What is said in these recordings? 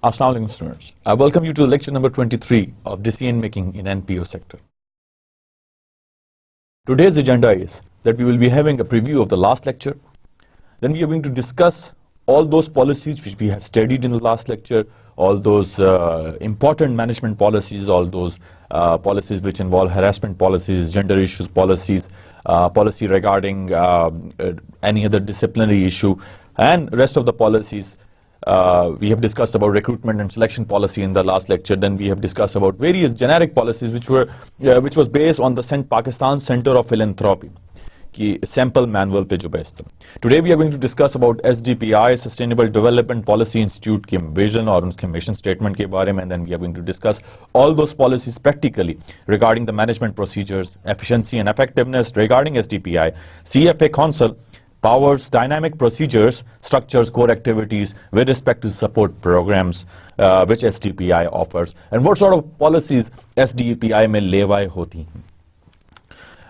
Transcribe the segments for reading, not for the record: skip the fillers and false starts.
Assalamu alaikum students. I welcome you to lecture number 23 of decision making in NPO sector. Today's agenda is that we will be having a preview of the last lecture. Then we are going to discuss all those policies which we have studied in the last lecture, all those important management policies, all those policies which involve harassment policies, gender issues policies, policy regarding any other disciplinary issue, and rest of the policies. We have discussed about recruitment and selection policy in the last lecture. Then we have discussed about various generic policies which was based on the Pakistan Center of Philanthropy की sample manual पे जो based था. Today we are going to discuss about SDPI Sustainable Development Policy Institute के vision और उनके mission statement के बारे में. And then we are going to discuss all those policies practically regarding the management procedures, efficiency and effectiveness regarding SDPI, CFA Council, powers, dynamic procedures, structures, core activities with respect to support programs which SDPI offers, and what sort of policies SDPI में लेवाई होती हैं.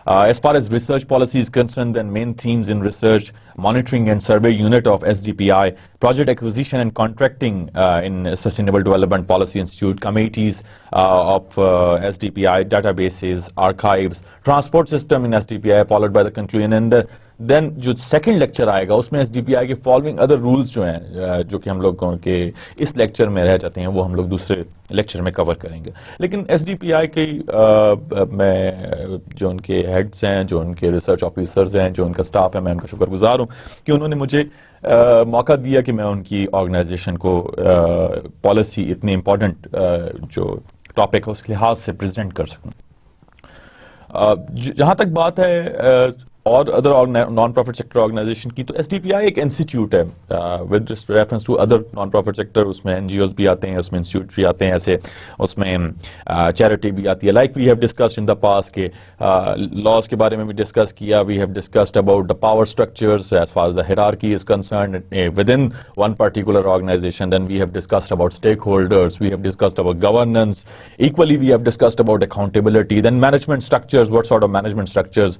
As far as research policy is concerned, then main themes in research, monitoring and survey unit of SDPI, project acquisition and contracting in Sustainable Development Policy Institute, committees of SDPI, databases, archives, transport system in SDPI, followed by the conclusion. And then जो second lecture आएगा उसमें SDPI के following other rules जो हैं जो कि हम लोग के इस lecture में रह जाते हैं वो हम लोग दूसरे lecture में cover करेंगे. लेकिन SDPI के मैं जो उनके heads हैं, जो उनके research officers हैं, जो उनका staff है, मैं उनका शुक्रगुजार हूँ कि उन्होंने मुझे मौका दिया कि मैं उनकी organization को policy इतनी important जो topic है उसके लिहाज से present कर सकूँ. जहाँ तक बात है और other non profit sector organisation की, तो एसडीपीआई एक इंस्टीट्यूट है with reference to other non profit sector. उसमें एनजीओज भी आते हैं, उसमें इंस्टीट्यूट भी आते हैं, ऐसे उसमें चैरिटी भी आती है. Like we have discussed in the past के लॉज के बारे में भी डिस्कस किया. We have discussed about the power structures as far as the hierarchy is concerned within one particular organisation. Then we have discussed about stake holders, we have discussed about governance, equally we have discussed about accountability, then management structures, what sort of management structures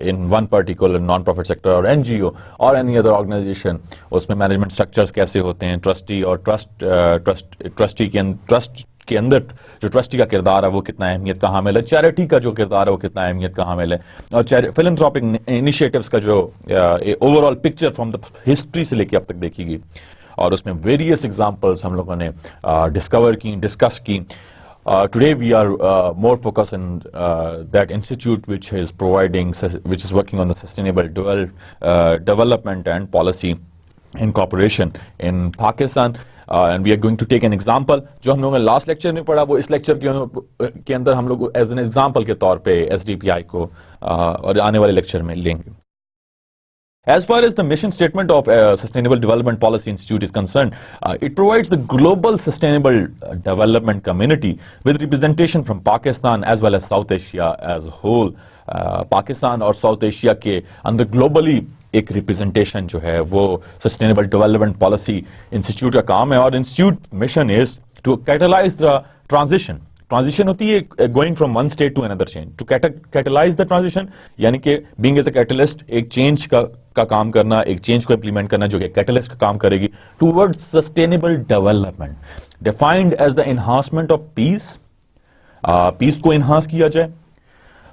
in one particular non-profit sector or NGO or any other organization. उसमें management structures कैसे होते हैं, trustee और trustee के अंदर जो trustee का किरदार है वो कितना अहमियत का हामिल है, चैरिटी का जो किरदार है वो कितना अहमियत का हामिल है, और फिलैंथ्रोपिक इनिशिएटिव्स का जो overall picture from the history से लेके अब तक देखी गई. और उसमें वेरियस एग्जांपल्स हम लोगों ने डिस्कवर की, डिस्कस की. Today we are more focused on that institute which is working on the sustainable development and policy incorporation in Pakistan. And we are going to take an example. जो हम लोगों ने last lecture में पढ़ा वो इस lecture के अंदर हम लोग as an example के तौर पे SDPI को और आने वाले lecture में लेंगे. As far as the mission statement of Sustainable Development Policy Institute is concerned, it provides the global sustainable development community with representation from Pakistan as well as South Asia as a whole. Pakistan और South Asia के अंदर globally एक representation जो है वो Sustainable Development Policy Institute का काम है. और Institute mission is to catalyze the transition. Transition होती है going from one state to another change. To catalyze the transition यानी कि बीइंग एज अ कैटलिस्ट एक चेंज का काम करना, एक चेंज को इंप्लीमेंट करना जो कि कैटलिस्ट का काम करेगी towards sustainable development defined as the enhancement of peace. Peace को एनहांस किया जाए,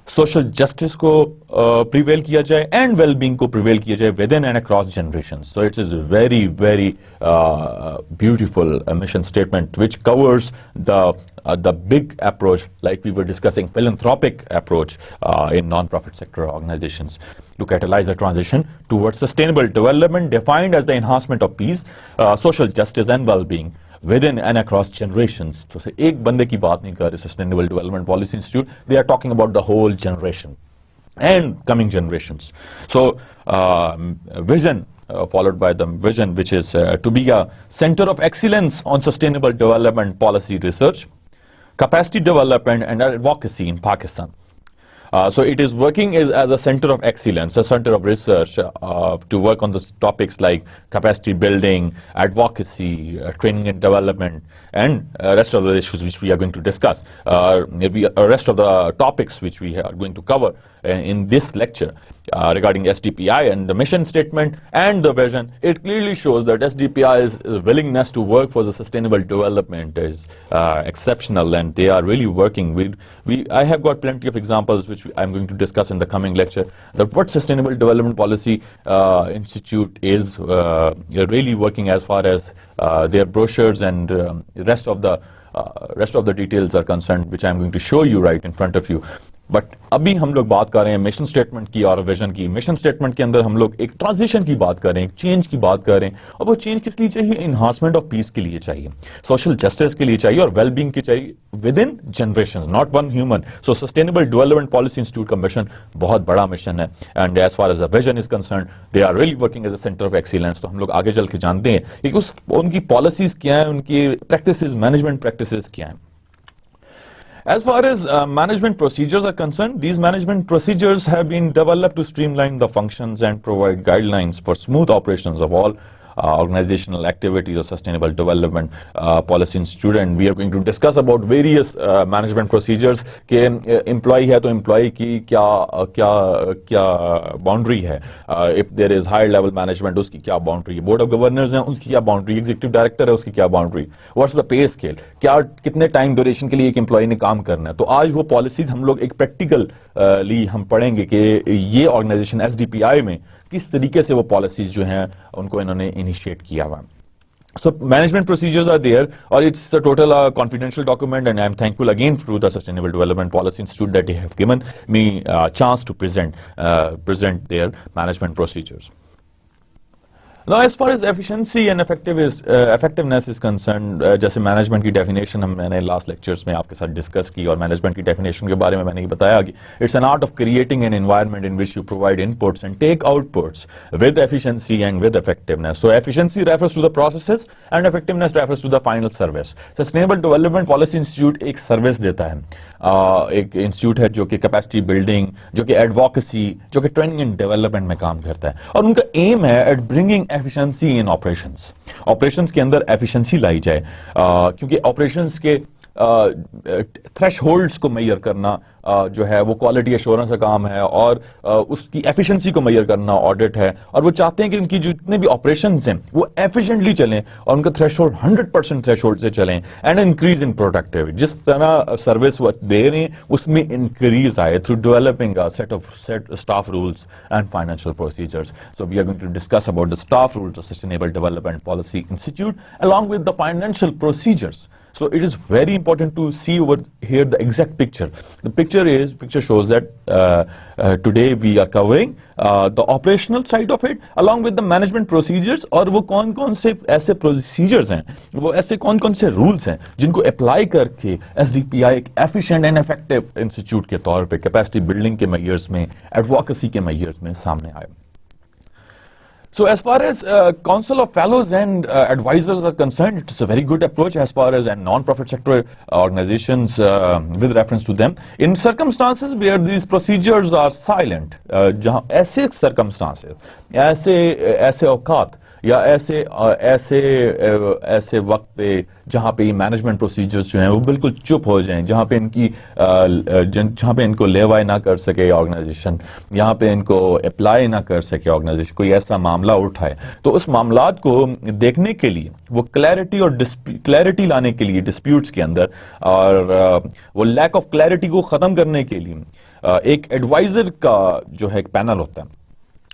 सोशल जस्टिस को प्रिवेल किया जाए एंड वेलबींग को प्रिवेल किया जाए with in and across generation. So it is very very beautiful mission statement which covers the big approach like we were discussing, philanthropic approach in non-profit sector organizations to catalyze the transition towards sustainable development defined as the enhancement of peace, social justice and well-being within and across generations. So एक बंदे की बात नहीं कर रहे Sustainable Development Policy Institute, they are talking about the whole generation and coming generations. So vision followed by the vision which is to be a center of excellence on sustainable development policy research, capacity development and advocacy in Pakistan. So it is working as a center of excellence, a center of research to work on the topics like capacity building, advocacy, training and development, and rest of the issues which we are going to discuss. Rest of the topics which we are going to cover in this lecture regarding SDPI and the mission statement and the vision. It clearly shows that SDPI's willingness to work for the sustainable development is exceptional, and they are really working. I have got plenty of examples which I'm going to discuss in the coming lecture, that what Sustainable Development Policy Institute is really working as far as their brochures and rest of the details are concerned, which I'm going to show you right in front of you. But अभी हम लोग बात कर रहे हैं mission statement की और vision की. मिशन स्टेटमेंट के अंदर हम लोग एक ट्रांजिशन की बात कर रहे हैं, एक चेंज की बात कर रहे हैं, और वो चेंज किस लिए चाहिए? इन्हांसमेंट ऑफ पीस के लिए चाहिए, सोशल जस्टिस के लिए चाहिए, और वेलबींग के चाहिए within generation, not one human. So sustainable development policy institute का मिशन बहुत बड़ा मिशन है, and as far as the vision is concern they are really working as a centre of excellence. तो हम लोग आगे चल के जानते हैं कि उनकी पॉलिसीज क्या है, उनकी प्रैक्टिसेस, मैनेजमेंट प्रैक्टिसेस क्या है. As far as management procedures are concerned, these management procedures have been developed to streamline the functions and provide guidelines for smooth operations of all organizational activities of sustainable development policy institute. And we are going to discuss about various management procedures के employee है तो employee की क्या boundary है, if there is higher level management उसकी क्या boundary है, board of governors हैं उसकी क्या boundary, executive director है उसकी क्या boundary, what's the pay scale, क्या कितने time duration के लिए एक employee ने काम करना है. तो आज वो policies हम लोग एक practical ली हम पढ़ेंगे कि ये organization SDPI में किस तरीके से वो पॉलिसीज जो हैं उनको इन्होंने इनिशिएट किया हुआ. So management procedures are there, or it's a total confidential document, and I am thankful again to the Sustainable Development Policy Institute that they have given me a chance to present their management procedures. Now, as far as efficiency and effectiveness is concerned, जैसे management की definition मैंने last lectures में आपके साथ discuss की, और management की definition के बारे में मैंने ये बताया कि it's an art of creating an environment in which you provide inputs and take outputs with efficiency and with effectiveness. So efficiency refers to the processes and effectiveness refers to the final service. Sustainable development policy institute एक service देता है, एक institute है जो कि capacity building, जो कि advocacy, जो कि ट्रेनिंग एंड डेवलपमेंट में काम करता है, और उनका एम है एट ब्रिंगिंग एफिशिएंसी इन ऑपरेशंस के अंदर एफिशिएंसी लाई जाए, क्योंकि ऑपरेशंस के थ्रेशहोल्ड्स को मेजर करना जो है वो क्वालिटी एश्योरेंस का काम है, और उसकी एफिशिएंसी को मेजर करना ऑडिट है. और वो चाहते हैं कि उनकी जितने भी ऑपरेशंस हैं वो एफिशिएंटली चलें और उनका थ्रेशहोल्ड 100% थ्रेशहोल्ड से चलें, एंड इंक्रीज इन प्रोडक्टिविटी. जिस तरह सर्विस वो दे रहे हैं उसमें इंक्रीज आए through developing a set staff rules and financial procedures. So we are going to discuss about the staff rules of sustainable development policy institute along with the financial procedures. So it is very important to see over here the exact picture. The picture shows that today we are covering the operational side of it along with the management procedures, और वो कौन से ऐसे procedures हैं, वो ऐसे कौन से rules हैं जिनको apply करके SDPI एक efficient and effective institute के तौर पे capacity building के measures में, advocacy के measures में सामने आए. So as far as Council of Fellows and Advisors are concerned, it's a very good approach as far as non-profit sector organizations with reference to them. In circumstances where these procedures are silent, जहाँ ऐसे circumstances, ऐसे औकात या ऐसे वक्त पे जहाँ पे मैनेजमेंट प्रोसीजर्स जो हैं वो बिल्कुल चुप हो जाएं, जहाँ पे इनको लेवाई ना कर सके ऑर्गेनाइजेशन, यहाँ पे इनको अप्लाई ना कर सके ऑर्गेनाइजेशन, कोई ऐसा मामला उठाए, तो उस मामलात को देखने के लिए, वो क्लैरिटी लाने के लिए डिस्प्यूट्स के अंदर, और वो लैक ऑफ क्लैरिटी को ख़त्म करने के लिए एक एडवाइजर का जो है एक पैनल होता है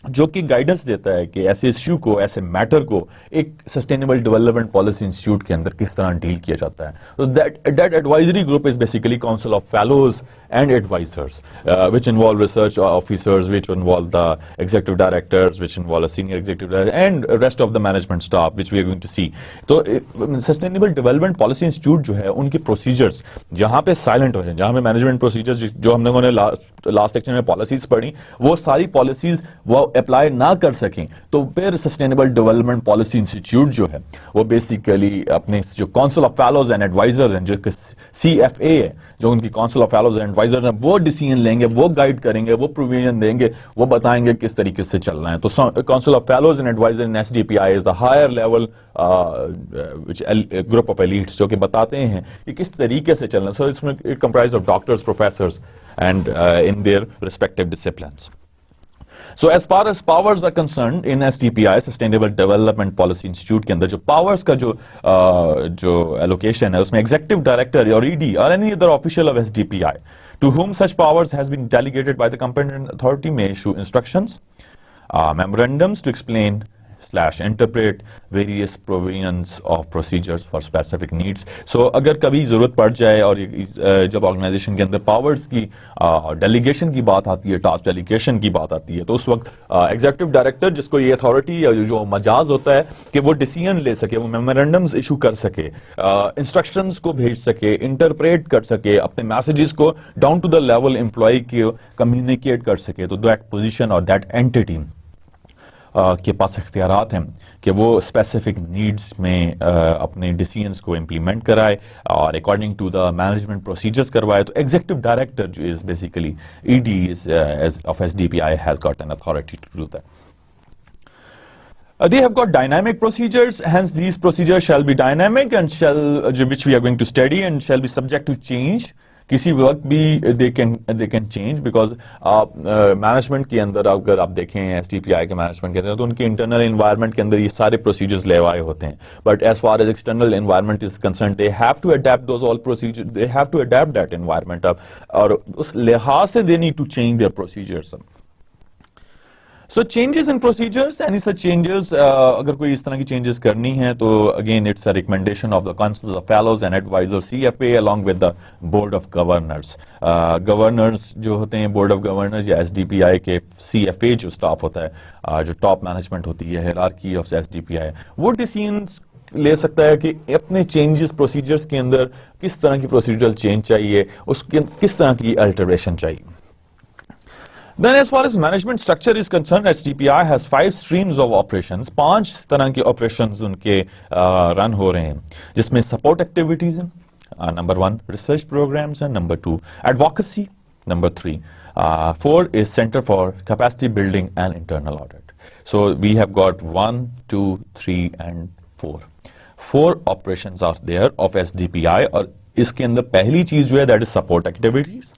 जो कि गाइडेंस देता है कि ऐसे इश्यू को, ऐसे मैटर को एक सस्टेनेबल डेवलपमेंट पॉलिसी इंस्टीट्यूट के अंदर किस तरह डील किया जाता है. तो that advisory group is basically council of fellows and advisors which involve research officers, which involve the executive directors, which involve a senior executive director and rest of the management staff, which we are going to see. तो sustainable development policy institute जो है उनके procedures जहां पे silent हो जाए, जहां पे मैनेजमेंट प्रोसीजर्स जो हम लोगों ने लास्ट लेक्चर में पॉलिसीज पढ़ी, वो सारी पॉलिसीज वो अप्लाई ना कर सकें, तो फिर सस्टेनेबल डेवलपमेंट पॉलिसी इंस्टीट्यूट जो है वो बेसिकली अपने जो council of fellows and advisors हैं, जो CFA है, जो उनकी council of fellows and advisor हैं वो डिसीजन लेंगे, वो गाइड करेंगे, वो प्रोविजन देंगे, वो बताएंगे किस तरीके से चलना है। तो council of fellows and advisor in SDPI is the higher level group of elites जो कि बताते हैं कि किस तरीके से चलना है। सो इसमें it comprise of doctors, professors and in their respective disciplines. So as far as powers are concerned in SDPI, Sustainable Development Policy Institute के अंदर जो powers का जो allocation है उसमें executive director or ED or any other official of SDPI to whom such powers has been delegated by the competent authority may issue instructions, memorandums to explain / interpret various provisions of procedures for specific needs. So अगर कभी जरूरत पड़ जाए और जब organisation के अंदर powers की डेलीगेशन की बात आती है, टास्क डेलीगेशन की बात आती है, तो उस वक्त एग्जीक्यूटिव डायरेक्टर जिसको ये अथॉरिटी या जो मजाज होता है कि वो डिसीजन ले सके, वो मेमोरेंडम्स इशू कर सके, इंस्ट्रक्शंस को भेज सके, इंटरप्रेट कर सके, अपने मैसेजेस को down to the level employ की कम्युनिकेट कर सके, तो दैट पोजिशन और दैट एंटिटी के पास इख्तियारात हैं कि वो स्पेसिफिक नीड्स में अपने डिसीजंस को इम्प्लीमेंट कराए और according to the management procedures करवाए। तो एग्जीक्यूटिव डायरेक्टर जो is basically ED of SDPI has got an authority to do that. They have got dynamic procedures, hence these procedures shall be dynamic and which we are going to study and shall be subject to change. किसी वक्त भी they can change because management के अंदर अगर आप देखें SDPI के management के अंदर तो उनके इंटरनल एनवायरनमेंट के अंदर ये सारे प्रोसीजर्स ले आए होते हैं, but as far as external environment is concern they have to adapt those all procedure, they have to adapt that environment अब, और उस लिहाज से they need to change their procedures. So changes in procedures, any such changes, अगर कोई इस तरह की changes करनी है तो again it's a recommendation of the councils of fellows and advisors CFA along with the board of governors. Governors जो होते हैं board of governors या SDPI के CFA जो staff होता है, जो top management होती है hierarchy of SDPI, वो decisions ले सकता है कि अपने changes procedures के अंदर किस तरह की procedural change चाहिए, उसके किस तरह की alteration चाहिए। Then as far as management structure is concerned, SDPI has 5 streams of operations, 5 तरह के operations उनके run हो रहे हैं, जिसमें support activities हैं, number 1 research programs and number 2 advocacy, number 3 4 is Center for Capacity Building and Internal Audit. So we have got 1 2 3 and 4 operations are there of SDPI, और इसके अंदर पहली चीज जो है that is support activities,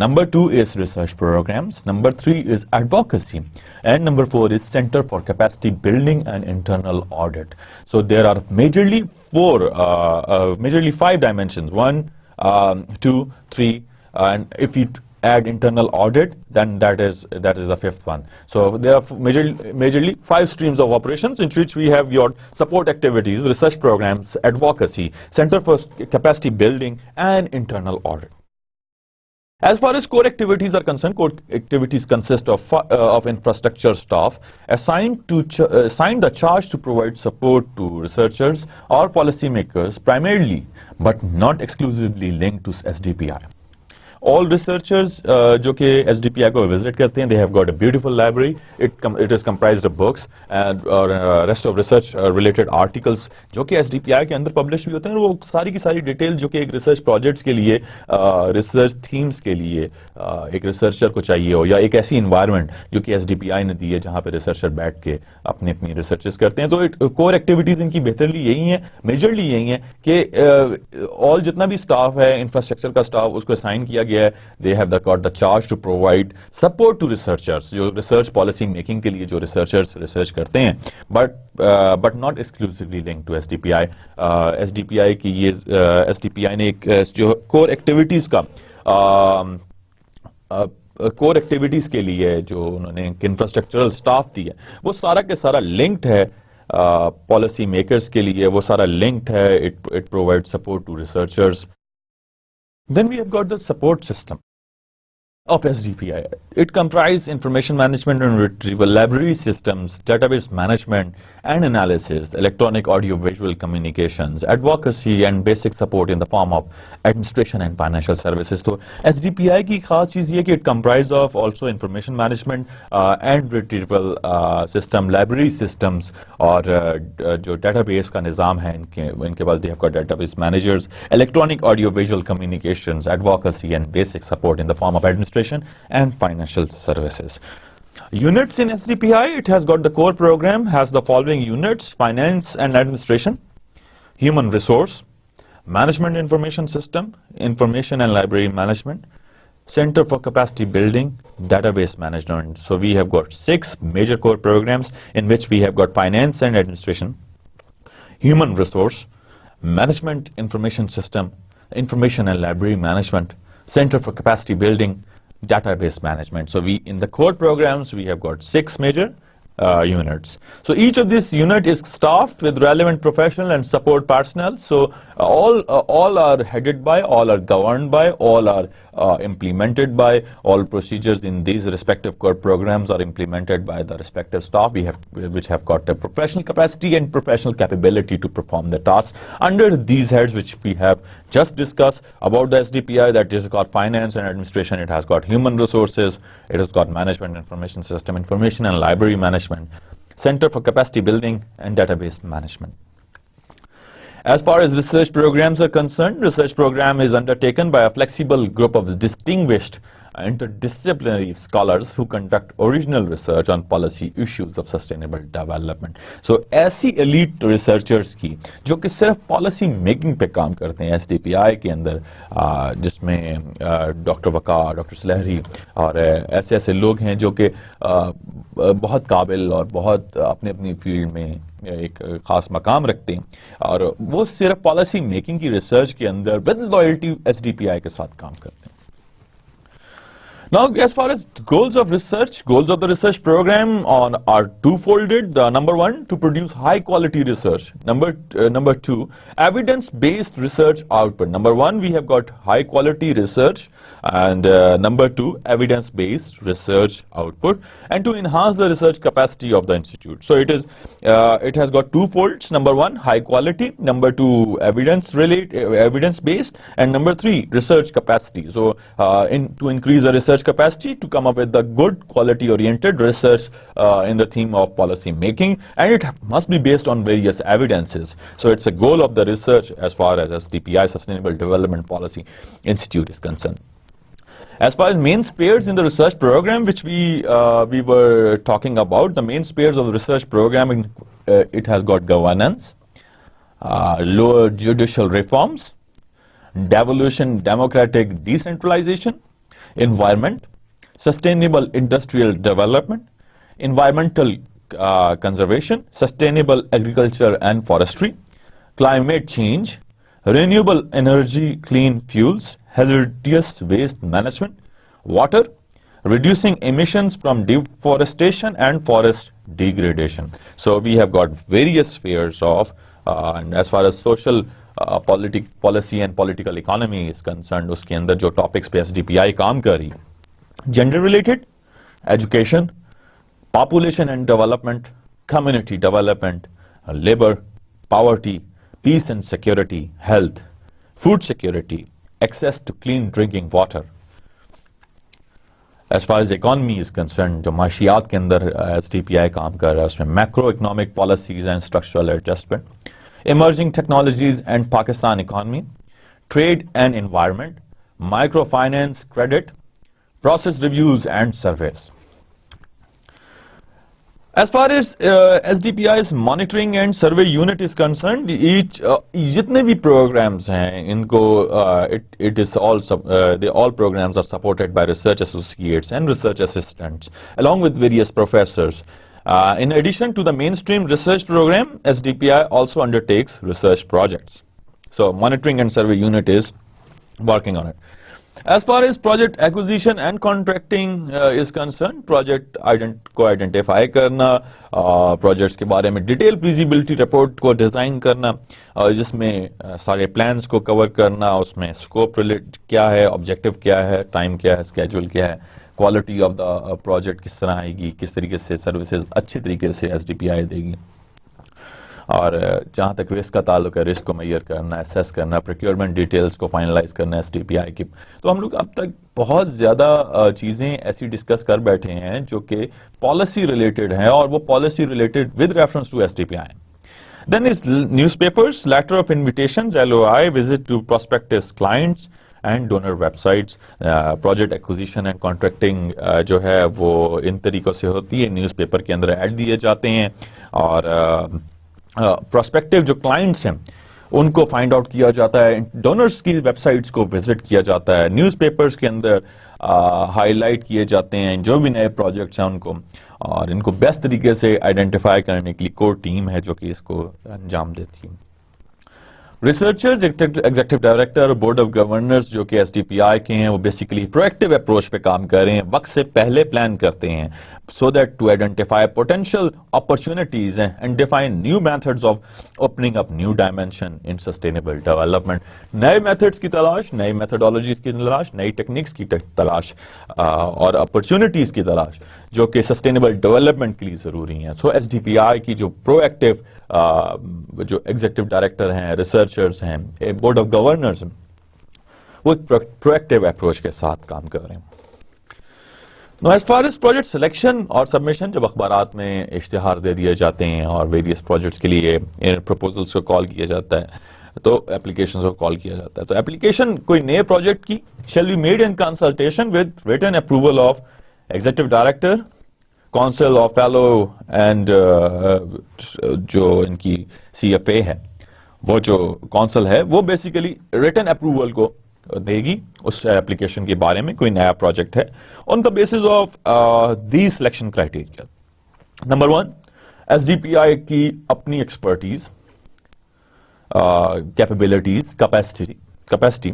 number 2 is research programs, number 3 is advocacy, and number 4 is Center for Capacity Building and Internal Audit. So there are majorly 5 dimensions, 1 2 3 and if you add internal audit then that is the 5th one. So there are majorly 5 streams of operations in which we have your support activities, research programs, advocacy, Center for Capacity Building and Internal Audit. As far as core activities are concerned, core activities consist of infrastructure staff assigned the charge to provide support to researchers or policymakers, primarily but not exclusively linked to SDPI. All researchers जो कि SDPI को visit करते हैं, they have got a beautiful library. It is comprised of books and rest of research related articles जो कि SDPI के अंदर publish भी होते हैं, वो सारी की सारी डिटेल जो कि एक रिसर्च प्रोजेक्ट्स के लिए, रिसर्च थीम्स के लिए एक रिसर्चर को चाहिए हो, या एक ऐसी इन्वायरमेंट जो कि SDPI ने दी है जहाँ पे रिसर्चर बैठ के अपनी रिसर्चेस करते हैं। तो कोर एक्टिविटीज इनकी बेहतरली यही है, मेजरली यही है कि ऑल जितना भी स्टाफ है, इंफ्रास्ट्रक्चर का स्टाफ, उसको असाइन किया गया है, they have got the charge to provide support to researchers, जो रिसर्च पॉलिसी मेकिंग के लिए जो रिसर्चर्स रिसर्च करते हैं, but not exclusively linked to SDPI. SDPI की ये SDPI ने एक जो कोर एक्टिविटीज का कोर एक्टिविटीज के लिए जो उन्होंने इंफ्रास्ट्रक्चरल स्टाफ दी है, वो सारा के सारा लिंक्ड है पॉलिसी मेकर्स के लिए, वो सारा लिंक्ड है, it provides support to researchers. Then we have got the support system. of SDPI. It comprises information management and retrieval, library systems, database management and analysis, electronic audio-visual communications, advocacy and basic support in the form of administration and financial services. So SDPI की खास चीज़ ये कि it comprises of also information management and retrieval system, library systems और जो database का निज़ाम है इनके पास they have got database managers, electronic audio-visual communications, advocacy and basic support in the form of administration and financial services. Units in SDPI, it has got the core program, has the following units: finance and administration, human resource, management information system, information and library management, center for capacity building, database management. So we have got 6 major core programs in which we have got finance and administration, human resource, management information system, information and library management, center for capacity building, database management. So we, in the core programs, we have got 6 major units. So each of this unit is staffed with relevant professional and support personnel. So all are headed by, all are governed by, all are implemented by, all procedures in these respective core programs are implemented by the respective staff which have got the professional capacity and professional capability to perform the tasks under these heads which we have just discussed about the SDPI. That is got finance and administration, it has got human resources, it has got management information system, information and library management, center for capacity building and database management. As far as research programs are concerned, research program is undertaken by a flexible group of distinguished interdisciplinary scholars who conduct original research on policy issues of sustainable development. So ऐसी elite researchers की जो कि सिर्फ policy making पे काम करते हैं SDPI के अंदर, जिसमें डॉक्टर वकार, डॉक्टर सलहरी और ऐसे ऐसे लोग हैं जो कि बहुत काबिल और बहुत अपने अपनी फील्ड में एक खास मकाम रखते हैं और वो सिर्फ पॉलिसी मेकिंग की रिसर्च के अंदर विद लॉयल्टी SDPI के साथ काम करते हैं. Now, as far as goals of research, goals of the research program are two-folded. Number 1, to produce high-quality research. Number 2, evidence-based research output. Number 1, we have got high-quality research, and number 2, evidence-based research output, and to enhance the research capacity of the institute. So it has got two folds. Number 1, high quality. Number 2, evidence-based, and number 3, research capacity. So to increase the research capacity to come up with the good quality oriented research in the theme of policy making, and it must be based on various evidences. So it's a goal of the research as far as SDPI, Sustainable Development Policy Institute, is concerned. As far as main spheres in the research program which we were talking about, the main spheres of the research program, it has got governance, lower judicial reforms, devolution, democratic decentralization, environment, sustainable industrial development, environmental conservation, sustainable agriculture and forestry, climate change, renewable energy, clean fuels, hazardous waste management, water, reducing emissions from deforestation and forest degradation. So we have got various spheres of, and as far as social policy and political economy is concerned, उसके अंदर जो topics पे SDPI काम कर रही, gender related, education, population and development, community development, labor, poverty, peace and security, health, food security, access to clean drinking water. As far as economy is concerned, जो माशियात के अंदर SDPI काम कर रहा है उसमें macroeconomic policies and structural adjustment, emerging technologies and Pakistan economy, trade and environment, microfinance, credit, process reviews and surveys. As far as SDPI's monitoring and survey unit is concerned, each जितने भी programs हैं इनको it is all all programs are supported by research associates and research assistants along with various professors. In addition to the mainstream research program, SDPI also undertakes research projects. So monitoring and survey unit is working on it. As far as project acquisition and contracting is concerned, project को identify करना, projects के बारे में detail feasibility report को design करना, जिसमें सारे plans को कवर करना, उसमें स्कोप रिलेट क्या है, ऑब्जेक्टिव क्या है, टाइम क्या है, स्केड्यूल क्या है, क्वालिटी ऑफ द प्रोजेक्ट किस तरह आएगी, किस तरीके से सर्विसेज अच्छी तरीके से एसडीपीआई देगी, और जहां तक रिस्क का ताल्लुक है, रिस्क को मेजर करना, असेस करना, प्रोक्योरमेंट डिटेल्स को फाइनलाइज करना एसडीपीआई की। तो हम लोग अब तक बहुत ज्यादा चीजें ऐसी डिस्कस कर बैठे हैं जो कि पॉलिसी रिलेटेड हैं, और वो policy related with reference to SDPI. Then is newspapers, letter of invitations, LOI, visit to prospective clients and donor websites. Project acquisition and contracting जो है वो इन तरीकों से होती है, न्यूज़पेपर के अंदर ऐड दिए जाते हैं, और प्रोस्पेक्टिव जो क्लाइंट्स हैं उनको फाइंड आउट किया जाता है, डोनर्स की वेबसाइट्स को विजिट किया जाता है, न्यूज़पेपर्स के अंदर हाईलाइट किए जाते हैं जो भी नए प्रोजेक्ट्स हैं उनको, और इनको बेस्ट तरीके से आइडेंटिफाई करने के लिए कोर टीम है जो कि इसको अंजाम देती है। Researchers, executive director, board of governors जो कि एसडीपीआई के हैं, वो बेसिकली प्रोएक्टिव अप्रोच पे काम कर रहे हैं, वक्त से पहले प्लान करते हैं, so that to identify potential opportunities and define new methods of opening up new dimension in sustainable development. नए मेथड्स की तलाश, नई मेथडोलॉजीज की तलाश, नई टेक्निक्स की तलाश, और अपॉर्चुनिटीज की तलाश जो कि सस्टेनेबल डेवलपमेंट के लिए जरूरी है। सो एसडीपीआई की जो प्रोएक्टिव जो एग्जीक्यूटिव डायरेक्टर हैं, रिसर्चर्स हैं, बोर्ड ऑफ गवर्नर्स, वो एक प्रोएक्टिव अप्रोच के साथ काम कर रहे हैं। Now, as far as project selection और सबमिशन, जब अखबारात में इश्तिहार दे दिए जाते हैं और वेरियस प्रोजेक्ट्स के लिए प्रपोजल्स को कॉल किया जाता है, तो एप्लीकेशंस को कॉल किया जाता है, तो एप्लीकेशन कोई नए प्रोजेक्ट की shall be made in consultation with written approval of executive director, council of fellow and जो इनकी सीएफए है, वो जो काउंसिल है वो बेसिकली रिटन अप्रूवल को देगी उस एप्लीकेशन के बारे में, कोई नया प्रोजेक्ट है, on the basis of the selection criteria. Number 1, SDPI की अपनी एक्सपर्टीज, कैपेबिलिटीज, कैपेसिटी,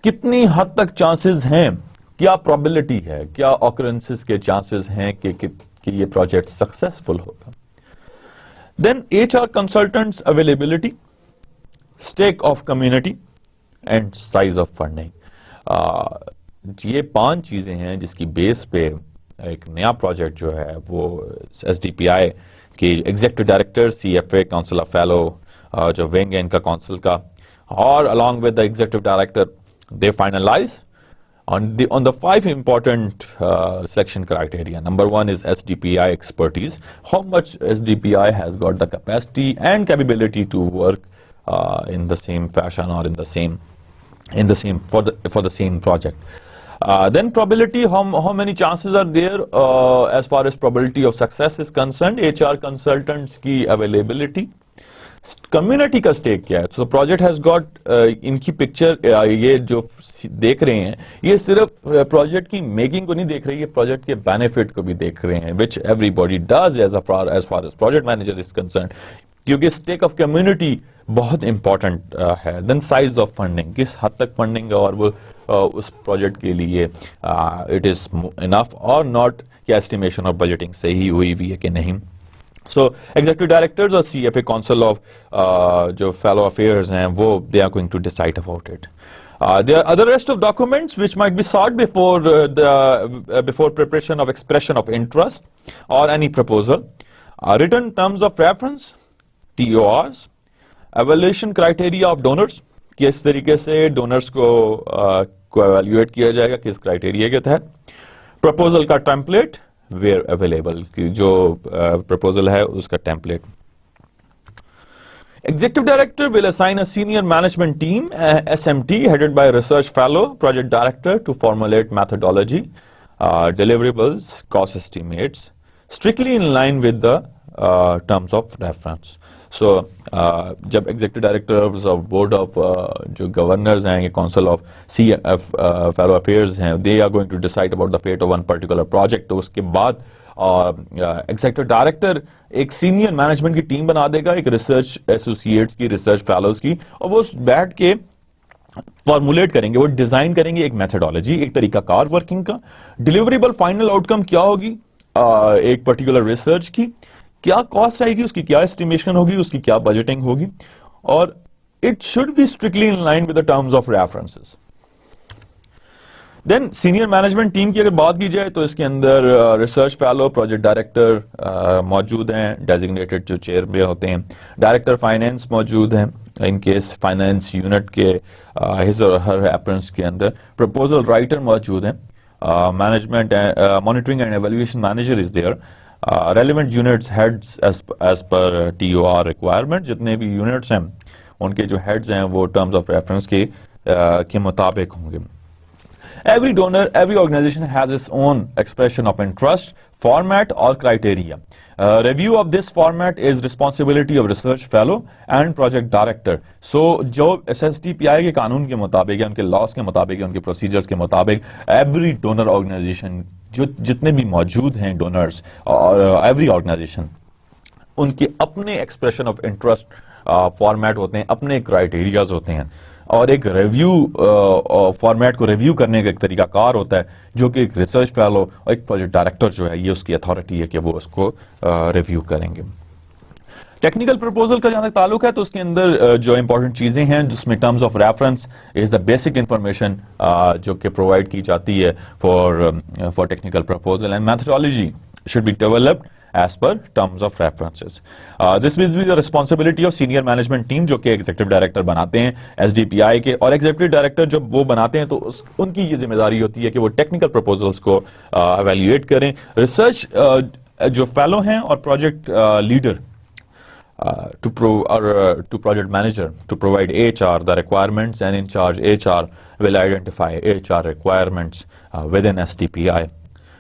कितनी हद तक चांसेस हैं, क्या प्रोबेबिलिटी है, क्या ऑकरेंसेस के चांसेस हैं कि ये प्रोजेक्ट सक्सेसफुल होगा। Then HR consultants availability, stake of community and size of funding. ये 5 चीजें हैं जिसकी बेस पे एक नया प्रोजेक्ट जो है वो एसडीपीआई के executive director, CFA, council of fellow जो विंग है इनका काउंसिल का, और along with the executive director they finalize on the 5 important selection criteria. Number 1 is SDPI expertise. How much SDPI has got the capacity and capability to work in the same fashion or in the same for the same project. Then probability, how many chances are there as far as probability of success is concerned. HR consultants की availability. Community का stake क्या है, तो project has got, इनकी picture ये जो देख रहे हैं ये सिर्फ प्रोजेक्ट की मेकिंग को नहीं देख रही है, प्रोजेक्ट के बेनिफिट को भी देख रहे हैं, which everybody does as far as project manager is concern, क्योंकि स्टेक ऑफ कम्युनिटी बहुत इंपॉर्टेंट है। देन साइज ऑफ फंडिंग, किस हद तक फंडिंग है और वो उस प्रोजेक्ट के लिए इट इज इनफ और नॉट, क्या एस्टिमेशन और बजटिंग सही हुई हुई है कि नहीं। So, executive directors or CFA council of जो fellow affairs हैं वो they are going to decide about it. There are other rest of documents which might be sought before before preparation of expression of interest or any proposal. Written terms of reference, TORs, evaluation criteria of donors, किस तरीके से donors को evaluate किया जाएगा, किस criteria के तहत, proposal का template where available, कि जो proposal है उसका template. Executive Director will assign a senior management team, SMT, headed by a research fellow, project director, to formulate methodology, deliverables, cost estimates, strictly in line with the terms of reference. So, जब executive directors of board of जो governors हैं, ये council of CF fellow affairs हैं, they are going to decide about the fate of one particular project. तो उसके बाद executive director एक senior management की टीम बना देगा, एक research associates की, research fellows की, और वो बैठ के फॉर्मुलेट करेंगे, वो डिजाइन करेंगे एक मेथडोलॉजी, एक तरीका कार वर्किंग का। डिलीवरेबल फाइनल आउटकम क्या होगी एक पर्टिकुलर रिसर्च की, क्या कॉस्ट आएगी, उसकी क्या एस्टिमेशन होगी, उसकी क्या बजटिंग होगी, और it should be strictly in line with the terms of references. Then senior management team की अगर बात की जाए तो इसके अंदर रिसर्च फेलो, प्रोजेक्ट डायरेक्टर मौजूद हैं, डेजिग्नेटेड जो चेयर में होते हैं, डायरेक्टर फाइनेंस मौजूद हैं इन केस फाइनेंस यूनिट के हिज और हर एपरेंस के अंदर, प्रपोजल राइटर मौजूद हैं, management monitoring and evaluation manager is there, relevant units heads as per TOR requirement, जितने भी यूनिट्स हैं उनके जो हेड्स हैं वो टर्म्स ऑफ रेफरेंस के मुताबिक होंगे। Every donor, every organization has its own expression of interest, format or criteria. Review of this format is responsibility of research fellow and project director. So, जो SSTPI के कानून के मुताबिक या उनके लॉस के मुताबिक या उनके प्रोसीजर्स के मुताबिक every donor organization जो जितने भी मौजूद हैं डोनर्स और every organization उनके अपने एक्सप्रेशन ऑफ इंटरेस्ट फॉर्मेट होते हैं, अपने क्राइटेरियाज होते हैं, और एक रिव्यू फॉर्मेट को रिव्यू करने का एक तरीका कार होता है जो कि एक रिसर्च फेलो और एक प्रोजेक्ट डायरेक्टर जो है ये उसकी अथॉरिटी है कि वो उसको रिव्यू करेंगे। टेक्निकल प्रपोजल का जहां तक ताल्लुक है तो उसके अंदर जो इंपॉर्टेंट चीजें हैं जिसमें terms of reference is the basic information जो कि प्रोवाइड की जाती है for technical proposal, and methodology should be developed as per terms of references. This will be the responsibility of senior management team जो कि एग्जीक्यूटिव डायरेक्टर बनाते हैं SDPI के, और एग्जीक्यूटिव डायरेक्टर जब वो बनाते हैं तो उनकी ये जिम्मेदारी होती है कि वो टेक्निकल प्रपोजल्स को एवेल्युएट करें। रिसर्च जो फेलो हैं और project leader to project manager to provide HR the requirements, and in charge HR will identify HR requirements within SDPI.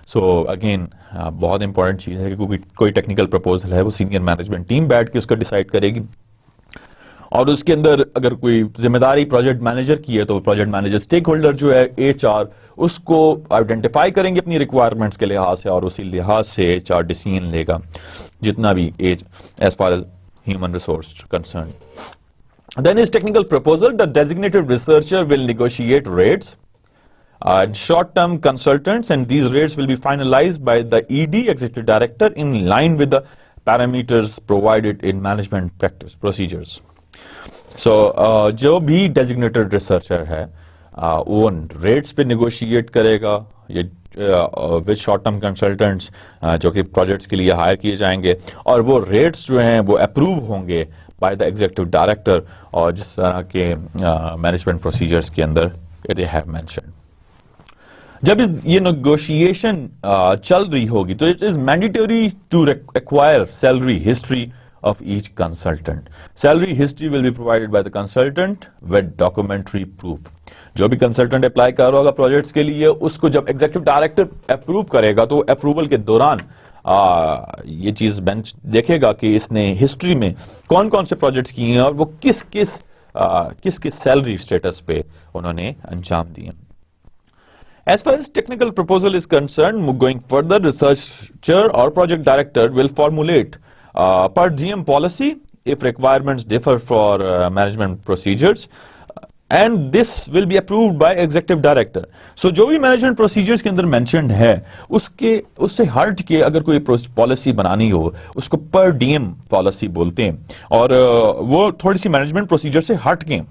So again बहुत इंपॉर्टेंट चीज है कि कोई टेक्निकल प्रपोजल है वो सीनियर मैनेजमेंट टीम बैठ के उसका डिसाइड करेगी, और उसके अंदर अगर कोई जिम्मेदारी प्रोजेक्ट मैनेजर की है तो प्रोजेक्ट मैनेजर स्टेक होल्डर जो है HR उसको आइडेंटिफाई करेंगे अपनी रिक्वायरमेंट्स के लिहाज से, और उसी लिहाज से HR डिसीजन लेगा जितना भी as far as human resource concern. Then is technical proposal the designated researcher will negotiate rates short-term consultants, and these rates will be finalized by the ED executive director in line with the parameters provided in management practice procedures. So जो भी designated researcher है वो rates पे negotiate करेगा ये with short-term consultants जो कि projects के लिए hire किए जाएंगे, और वो rates जो हैं वो approve होंगे by the executive director और जिस तरह के management procedures के अंदर they have mentioned. जब ये नेगोशिएशन चल रही होगी तो it is mandatory to acquire salary history of each consultant. Salary history will be provided by the consultant with documentary proof. जो भी कंसल्टेंट अप्लाई कर रहा होगा प्रोजेक्ट्स के लिए उसको जब एग्जीक्यूटिव डायरेक्टर अप्रूव करेगा तो अप्रूवल के दौरान ये चीज बेंच देखेगा कि इसने हिस्ट्री में कौन कौन से प्रोजेक्ट्स किए हैं और वो किस किस सैलरी स्टेटस पे उन्होंने अंजाम दिए। As far as technical proposal is concerned, going further, researcher or project director will formulate per diem policy if requirements differ for management procedures, and this will be approved by executive director. So जो भी management procedures के अंदर mentioned है उससे हट के अगर कोई पॉलिसी बनानी हो उसको per diem पॉलिसी बोलते हैं, और वो थोड़ी सी management procedure से हट के,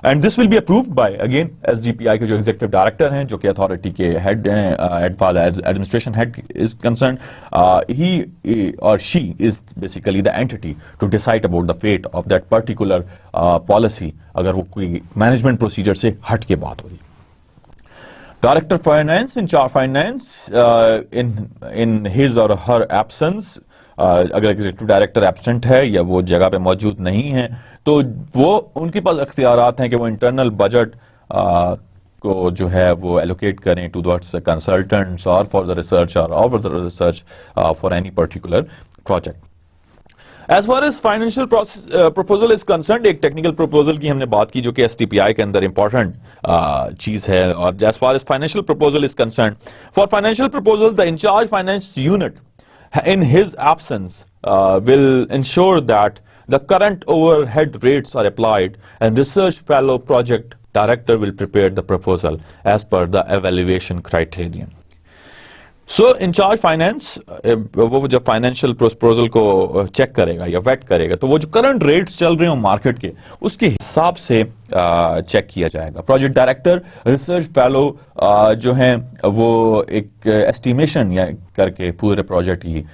and this will be approved by again SDPI के जो एग्जीक्यूटिव डायरेक्टर हैं जो कि अथॉरिटी के हेड हैं, administration head is concerned, he or she is basically the entity to decide about the fate of that particular policy अगर वो कोई मैनेजमेंट प्रोसीजर से हट के बात हो रही। Director finance in charge finance in his और हर एब्सेंस, अगर एग्जीक्यूटिव डायरेक्टर एब्सेंट है या वो जगह पे मौजूद नहीं है तो वो उनके पास अख्तियारात हैं कि वो इंटरनल बजट को जो है वो एलोकेट करें टूवर्ड्स कंसल्टेंट्स और फॉर द रिसर्च और for the research for any particular project. As far as financial proposal is concern, एक टेक्निकल प्रपोजल की हमने बात की जो कि एसटीपीआई के अंदर इंपॉर्टेंट चीज है, और as far as financial proposal is concern, for financial proposal the incharge finance unit in his absence will ensure that the current overhead rates are applied and research fellow project director will prepare the proposal as per the evaluation criterion. So incharge finance वो जब financial proposal को check करेगा या wait करेगा तो वो जो current rates चल रहे हो मार्केट के उसके हिसाब से चेक किया जाएगा. प्रोजेक्ट डायरेक्टर, रिसर्च फेलो जो हैं वो एक एस्टिमेशन या करके पूरे प्रोजेक्ट की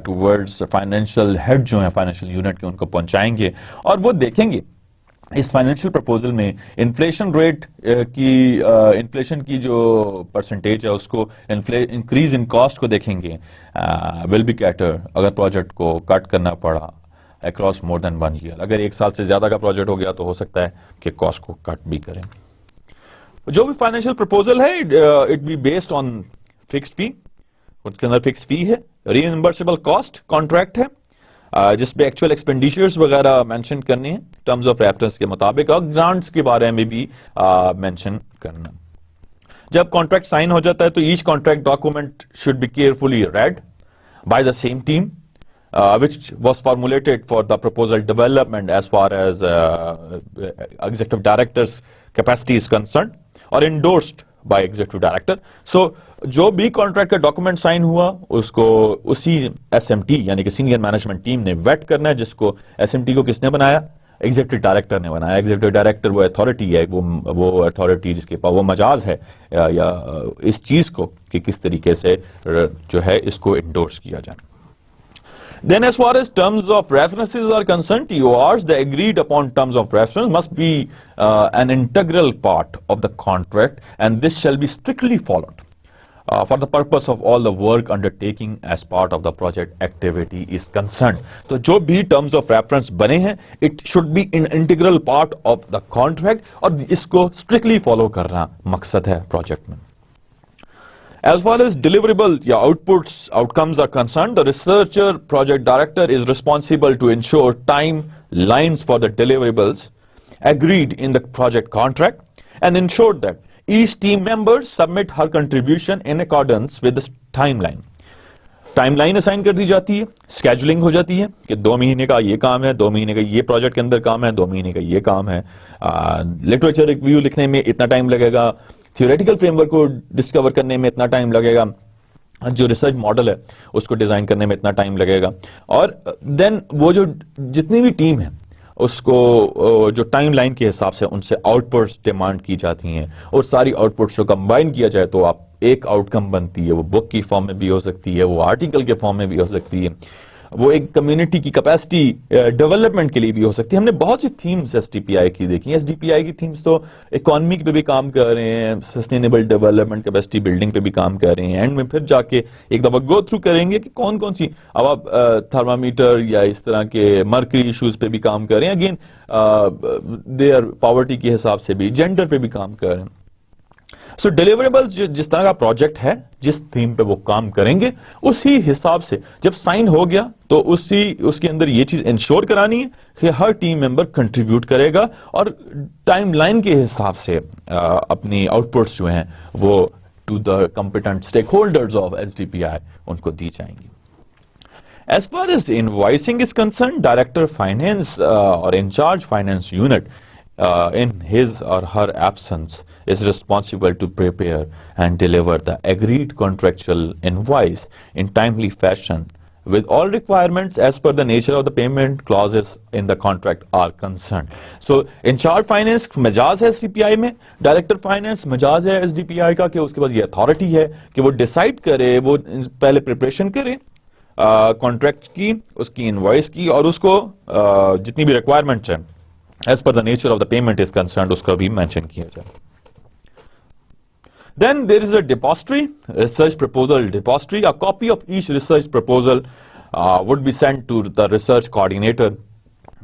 टुवर्ड्स फाइनेंशियल हेड जो है फाइनेंशियल यूनिट के उनको पहुंचाएंगे और वो देखेंगे इस फाइनेंशियल प्रपोजल में इन्फ्लेशन रेट इन्फ्लेशन की जो परसेंटेज है उसको इंक्रीज इन कॉस्ट को देखेंगे. विल बी कैटर अगर प्रोजेक्ट को कट करना पड़ा अक्रॉस मोर देन 1 ईयर, अगर 1 साल से ज्यादा का प्रोजेक्ट हो गया तो हो सकता है कि कॉस्ट को कट भी करें. जो भी फाइनेंशियल प्रपोजल है it be based on fixed fee, उसके अंदर फिक्स फी है, रीइंबर्सेबल कॉस्ट कॉन्ट्रैक्ट है जिसपे एक्चुअल एक्सपेंडिचर्स वगैरह मेंशन करने हैं टर्म्स ऑफ रेफरेंस के मुताबिक और ग्रांट्स के बारे में भी मेंशन करना. जब कॉन्ट्रैक्ट साइन हो जाता है तो each contract document should be carefully red by the same team which was formulated for the proposal development as far as executive director's capacity is concerned or endorsed by executive director. So जो भी contract का document sign हुआ उसको उसी SMT यानी कि senior management team ने wait करना है, जिसको एसएमटी को किसने बनाया? एग्जीक्यूटिव डायरेक्टर ने बनाया. एग्जीक्यूटिव डायरेक्टर वो अथॉरिटी है, वो अथॉरिटी जिसके पास वो मजाज है या इस चीज को कि किस तरीके से जो है इसको इंडोर्स किया जाए. Then as far as terms of references are concerned, TORs, the agreed upon terms of reference must be an integral part of the contract and this shall be strictly followed for the purpose of all the work undertaking as part of the project activity is concerned. तो जो भी terms of reference बने हैं it should be an integral part of the contract और इसको strictly follow करना मकसद है project में. As far as deliverable outcomes are concerned, the researcher project director is responsible to ensure timelines for the deliverables agreed in the project contract and ensure that each team member submit her contribution in accordance with the timeline. Timeline assign कर दी जाती है, scheduling हो जाती है कि 2 महीने का ये काम है, 2 महीने का ये प्रोजेक्ट के अंदर काम है, 2 महीने का ये काम है, लिटरेचर रिव्यू लिखने में इतना टाइम लगेगा, थियोरेटिकल फ्रेमवर्क को डिस्कवर करने में इतना टाइम लगेगा, जो रिसर्च मॉडल है उसको डिजाइन करने में इतना टाइम लगेगा और देन वो जो जितनी भी टीम है उसको जो टाइमलाइन के हिसाब से उनसे आउटपुट्स डिमांड की जाती हैं और सारी आउटपुट्स को कंबाइन किया जाए तो आप एक आउटकम बनती है. वो बुक की फॉर्म में भी हो सकती है, वो आर्टिकल के फॉर्म में भी हो सकती है, वो एक कम्युनिटी की कैपेसिटी डेवलपमेंट के लिए भी हो सकती है. हमने बहुत सी थीम्स एसडीपीआई की देखी. एसडीपीआई की थीम्स तो इकोनॉमी पे भी काम कर रहे हैं, सस्टेनेबल डेवलपमेंट कैपेसिटी बिल्डिंग पे भी काम कर रहे हैं. एंड में फिर जाके एक दफा गो थ्रू करेंगे कि कौन कौन सी, अब आप थर्मामीटर या इस तरह के मर्करी इश्यूज पे भी काम कर रहे हैं, अगेन देयर पॉवर्टी के हिसाब से भी, जेंडर पे भी काम कर रहे हैं. सो डिलीवरेबल्स जिस तरह का प्रोजेक्ट है, जिस थीम पे वो काम करेंगे उसी हिसाब से जब साइन हो गया तो उसके अंदर ये चीज इंश्योर करानी है कि हर टीम मेंबर कंट्रीब्यूट करेगा और टाइमलाइन के हिसाब से अपनी आउटपुट्स जो हैं वो to the competent stakeholders of SDPI उनको दी जाएंगी. As far as invoicing is concerned, Director Finance or in charge finance unit in his or her absence is responsible to prepare and deliver the agreed contractual invoice in timely fashion with all requirements as per the nature of the payment clauses in the contract are concerned. So in charge finance Majaz है SDPI में, director finance Majaz है SDPI का कि उसके पास ये authority है कि वो डिसाइड करे, वो पहले प्रिपरेशन करे कॉन्ट्रैक्ट की, उसकी इनवॉइस की और उसको जितनी भी रिक्वायरमेंट्स हैं as per the nature of the payment is concerned उसका भी मेंशन किया जाए. Then there is a depository, research proposal depository. A copy of each research proposal would be sent to the research coordinator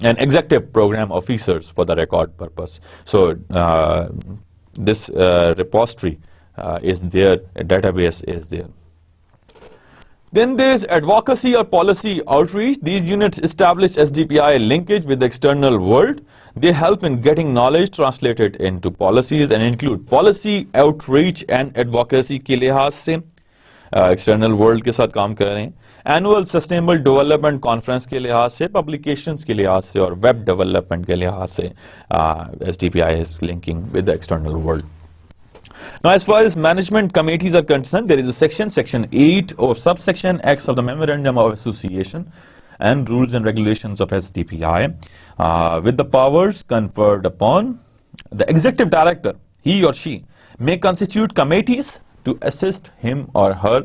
and executive program officers for the record purpose. So this repository is there, a database is there. Then there is advocacy or policy outreach. These units establish SDPI linkage with the external world. They help in getting knowledge translated into policies and include policy outreach and advocacy के लिहाज से. External world के साथ काम कर रहे हैं। Annual sustainable development conference के लिहाज से, पब्लिकेशंस के लिहाज से और वेब डेवलपमेंट के लिहाज से SDPI is linking with the external world. Now, as far as management committees are concerned, there is a section 8 or subsection X of the Memorandum of Association and rules and regulations of SDPI with the powers conferred upon the executive director. He or she may constitute committees to assist him or her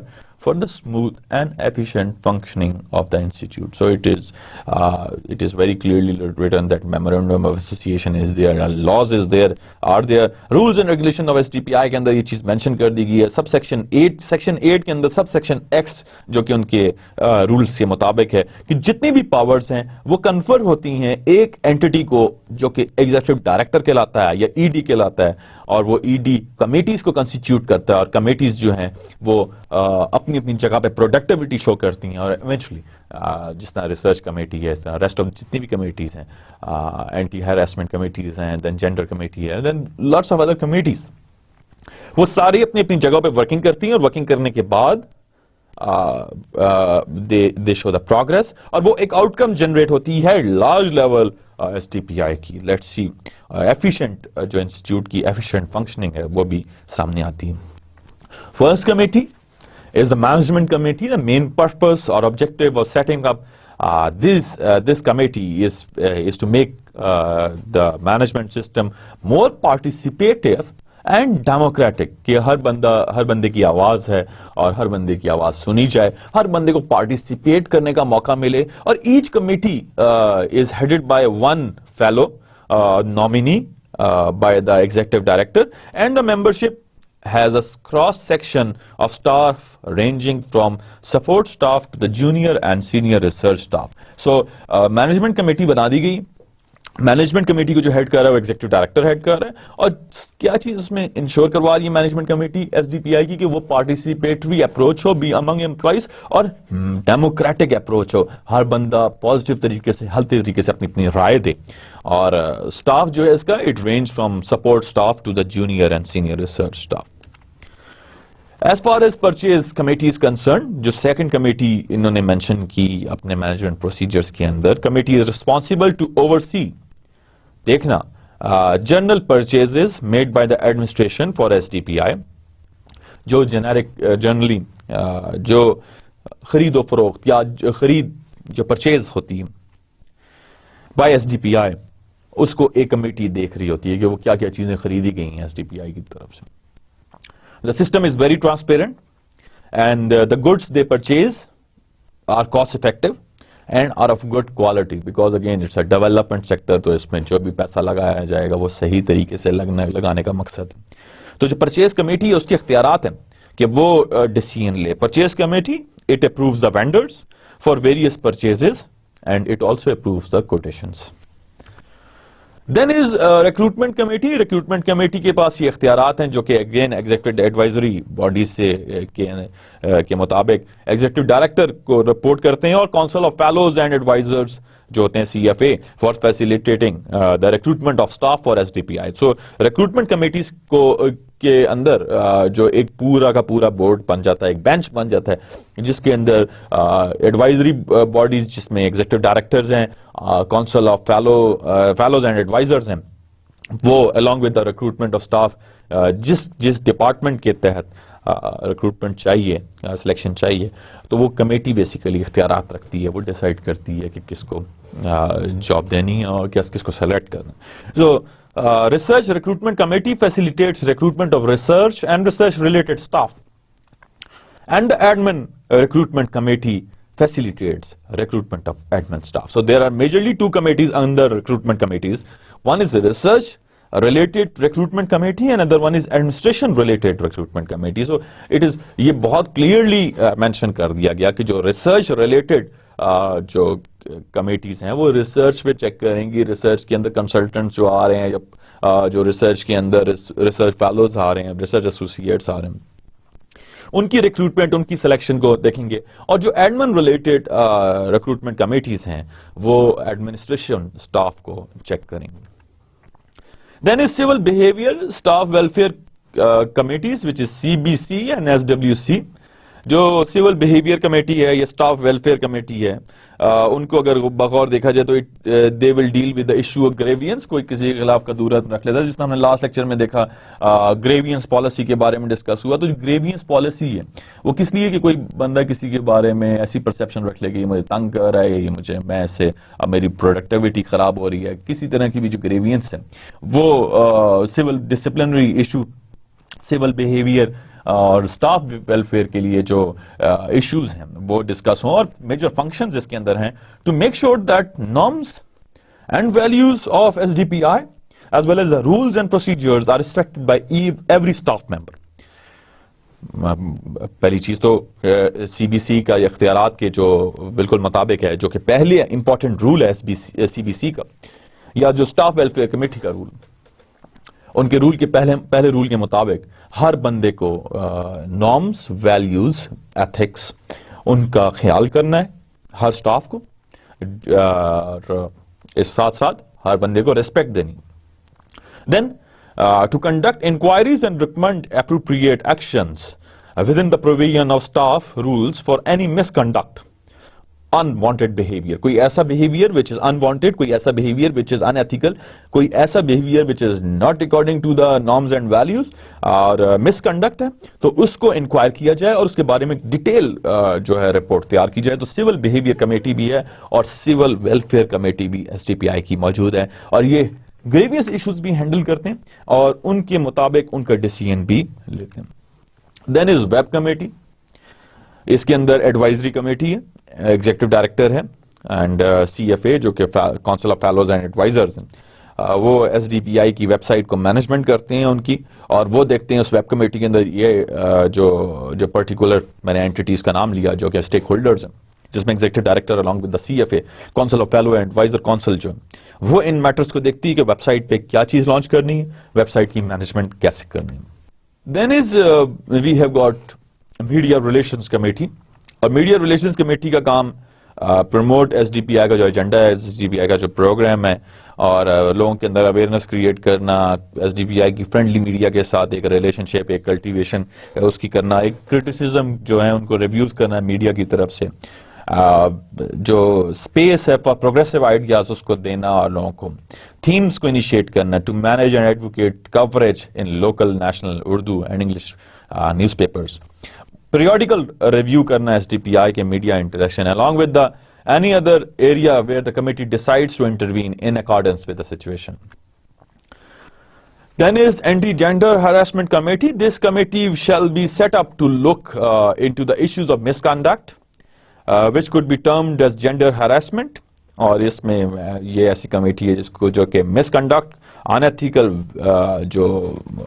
for the smooth and efficient functioning of the institute. So it is very clearly written that memorandum of association is there, laws is there, are there, rules and regulation of SDPI के अंदर ये चीज mention कर दी गई है। Subsection 8, section 8 के अंदर subsection X जो कि उनके रूल्स के मुताबिक है कि जितनी भी पावर्स हैं वो कन्फर होती हैं एक एंटिटी को जो कि एग्जीक्यूटिव डायरेक्टर कहलाता है या ED कहलाता है, और वो ED कमेटीज को कंस्टिट्यूट करता है और कमेटीज जो हैं वो अपनी अपनी जगह पे प्रोडक्टिविटी शो करती हैं और इवेंचुअली जिस तरह रिसर्च कमेटी है, इस तरह रेस्ट ऑफ जितनी भी कमेटीज हैं, एंटी हैरेसमेंट कमेटीज हैं, देन जेंडर कमेटी है, then lots of other committees, वो सारी अपनी अपनी जगह पे वर्किंग करती हैं और वर्किंग करने के बाद दे शो द प्रोग्रेस और वो एक आउटकम जनरेट होती है लार्ज लेवल SDPI की। लेट्स सी एफिशिएंट जो इंस्टीट्यूट की एफिशिएंट फंक्शनिंग है वो भी सामने आती है। First committee is the management committee. The main purpose or objective of setting up this committee is to make the management system more participative and democratic, कि हर बंदे की आवाज है और हर बंदे की आवाज सुनी जाए, हर बंदे को पार्टिसिपेट करने का मौका मिले। और each committee is headed by one fellow nominee by the executive director, and the membership has a cross section of staff ranging from support staff to the junior and senior research staff. So management committee बना दी गई। Management committee को जो head कर रहा है वो executive director head कर रहा है, और क्या चीज उसमें इंश्योर करवा रही है मैनेजमेंट कमेटी SDPI की कि वो पार्टिसिपेटरी अप्रोच हो बी अमंग एम्प्लॉइज और डेमोक्रेटिक अप्रोच हो, हर बंदा पॉजिटिव तरीके से हेल्थी तरीके से अपनी अपनी राय दे। और स्टाफ जो है इसका it range from support staff to the junior and senior research staff. As far as purchase committee is concerned, जो second committee इन्होंने mention की अपने management procedures के अंदर, committee is responsible to oversee, देखना, general purchases made by the administration for SDPI, जो generic generally जो खरीदो फरोख्त या खरीद जो purchase होती है by SDPI, उसको एक कमेटी देख रही होती है कि वो क्या क्या चीजें खरीदी गई हैं SDPI की तरफ से। The system is very transparent and the goods they purchase are cost effective and are of good quality because again it's a development sector, तो इसमें जो भी पैसा लगाया जाएगा वो सही तरीके से लगाने का मकसद है। तो जो परचेज कमेटी है उसके इख्तियारात हैं कि वो डिसीजन ले। Purchase committee it approves the vendors for various purchases and it also approves the quotations. Then is recruitment committee. Recruitment committee के पास ये इख्तियारात हैं जो कि अगेन एग्जीक्यूटिव एडवाइजरी बॉडीज से के मुताबिक एग्जीक्यूटिव डायरेक्टर को रिपोर्ट करते हैं और council of fellows and advisors जो होते हैं CFA for facilitating the recruitment of staff for SDPI। So recruitment committees को के अंदर जो एक पूरा का पूरा बोर्ड बन जाता है, एक बेंच बन जाता है जिसके अंदर एडवाइजरी बॉडीज जिसमें एग्जीक्यूटिव डायरेक्टर्स हैं, council of fellows and advisors हैं, वो along with the recruitment of staff जिस डिपार्टमेंट के तहत रिक्रूटमेंट चाहिए, सिलेक्शन चाहिए, तो वो कमेटी बेसिकली इख्तियारात रखती है, वो डिसाइड करती है कि किसको जॉब देनी है और किसको सेलेक्ट करना है। सो research recruitment committee facilitates recruitment of research and research related staff, and the admin recruitment committee facilitates recruitment of admin staff. So there are majorly two committees under recruitment committees. One is the research related recruitment committee and another one is administration related recruitment committee. So it is ये बहुत clearly mention कर दिया गया कि जो research related जो committees हैं वो रिसर्च पे चेक करेंगी, रिसर्च के अंदर कंसल्टेंट्स जो आ रहे हैं, जो रिसर्च के अंदर रिसर्च फेलोज आ रहे हैं, रिसर्च एसोसिएट्स आ रहे हैं, उनकी रिक्रूटमेंट, उनकी सिलेक्शन को देखेंगे। और जो एडमिन रिलेटेड रिक्रूटमेंट कमेटीज हैं वो एडमिनिस्ट्रेशन स्टाफ को चेक करेंगे। Then is civil behaviour staff welfare committees which is CBC and SWC, जो सिविल बिहेवियर कमेटी है या स्टाफ वेलफेयर कमेटी है, उनको अगर बगौर देखा जाए तो they will deal with the issue of grievance. कोई किसी के खिलाफ कदूरत रख लेता है, जिसने हमने लास्ट लेक्चर में देखा ग्रेवियंस पॉलिसी के बारे में डिस्कस हुआ। तो जो ग्रेवियंस पॉलिसी है वो किस लिए कि कोई बंदा किसी के बारे में ऐसी परसेप्शन रख ले कि ये मुझे तंग कर रहा है, ये मुझे मैं ऐसे अब मेरी प्रोडक्टिविटी खराब हो रही है, किसी तरह की भी जो ग्रेवियंस है वो civil disciplinary issue, civil behaviour और स्टाफ वेलफेयर के लिए जो इश्यूज हैं वो डिस्कस हों। और मेजर फंक्शंस इसके अंदर हैं to make sure that norms and values of SDPI as well as the rules and procedures are respected by every staff member. पहली चीज तो सीबीसी का इख्तियारात के जो बिल्कुल मुताबिक है, जो कि पहले इंपॉर्टेंट रूल है सीबीसी का या जो स्टाफ वेलफेयर कमेटी का रूल, उनके रूल के पहले रूल के मुताबिक हर बंदे को नॉर्म्स, वैल्यूज, एथिक्स उनका ख्याल करना है, हर स्टाफ को, और इस साथ साथ हर बंदे को रिस्पेक्ट देनी। Then to conduct inquiries and recommend appropriate actions within the provision of staff rules for any misconduct, unwanted behaviour, कोई ऐसा बिहेवियर विच इज अनवांटेड, कोई ऐसा बिहेवियर विच इज अनएथिकल, कोई ऐसा behaviour which is not according to the norms and values और misconduct है, तो उसको इंक्वायर किया जाए और उसके बारे में डिटेल जो है रिपोर्ट तैयार की जाए। तो सिविल बिहेवियर कमेटी भी है और सिविल वेलफेयर कमेटी भी एसडीपीआई की मौजूद है, और ये ग्रेवियस इश्यूज भी हैंडल करते हैं और उनके मुताबिक उनका डिसीजन भी लेते हैं। देन इज वेब कमेटी, इसके अंदर एडवाइजरी कमेटी है, एग्जीक्यूटिव डायरेक्टर है एंड सीएफए जो कि council of fellows and advisors हैं, वो एसडीपीआई की वेबसाइट को मैनेजमेंट करते हैं उनकी, और वो देखते हैं उस वेब कमेटी के अंदर ये जो पर्टिकुलर मैंने एंटिटीज का नाम लिया जो कि स्टेक होल्डर्स हैं, जिसमें executive director along with the CFA, council of fellow and advisor council, जो वो इन मैटर्स को देखती है कि वेबसाइट पे क्या चीज लॉन्च करनी है, वेबसाइट की मैनेजमेंट कैसे करनी है। Then is we have got media relations committee, और मीडिया रिलेशंस कमेटी का काम प्रमोट एसडीपीआई का जो एजेंडा है, एसडीपीआई का जो प्रोग्राम है, और लोगों के अंदर अवेयरनेस क्रिएट करना, एसडीपीआई की फ्रेंडली मीडिया के साथ एक रिलेशनशिप, एक कल्टीवेशन उसकी करना, एक क्रिटिसिज्म जो है उनको रिव्यूज करना मीडिया की तरफ से, जो स्पेस है फॉर प्रोग्रेसिव आइडियाज उसको देना, और लोगों को थीम्स को इनिशिएट करना to manage and advocate coverage in local, national, Urdu and English newspapers, periodical review करना SDPI के media interaction along with the any other area where the committee decides to intervene in accordance with the situation. Then is anti-gender harassment committee. This committee shall be set up to look into the issues of misconduct which could be termed as gender harassment, और इसमें ये ऐसी committee है जिसको जो कि misconduct, unethical जो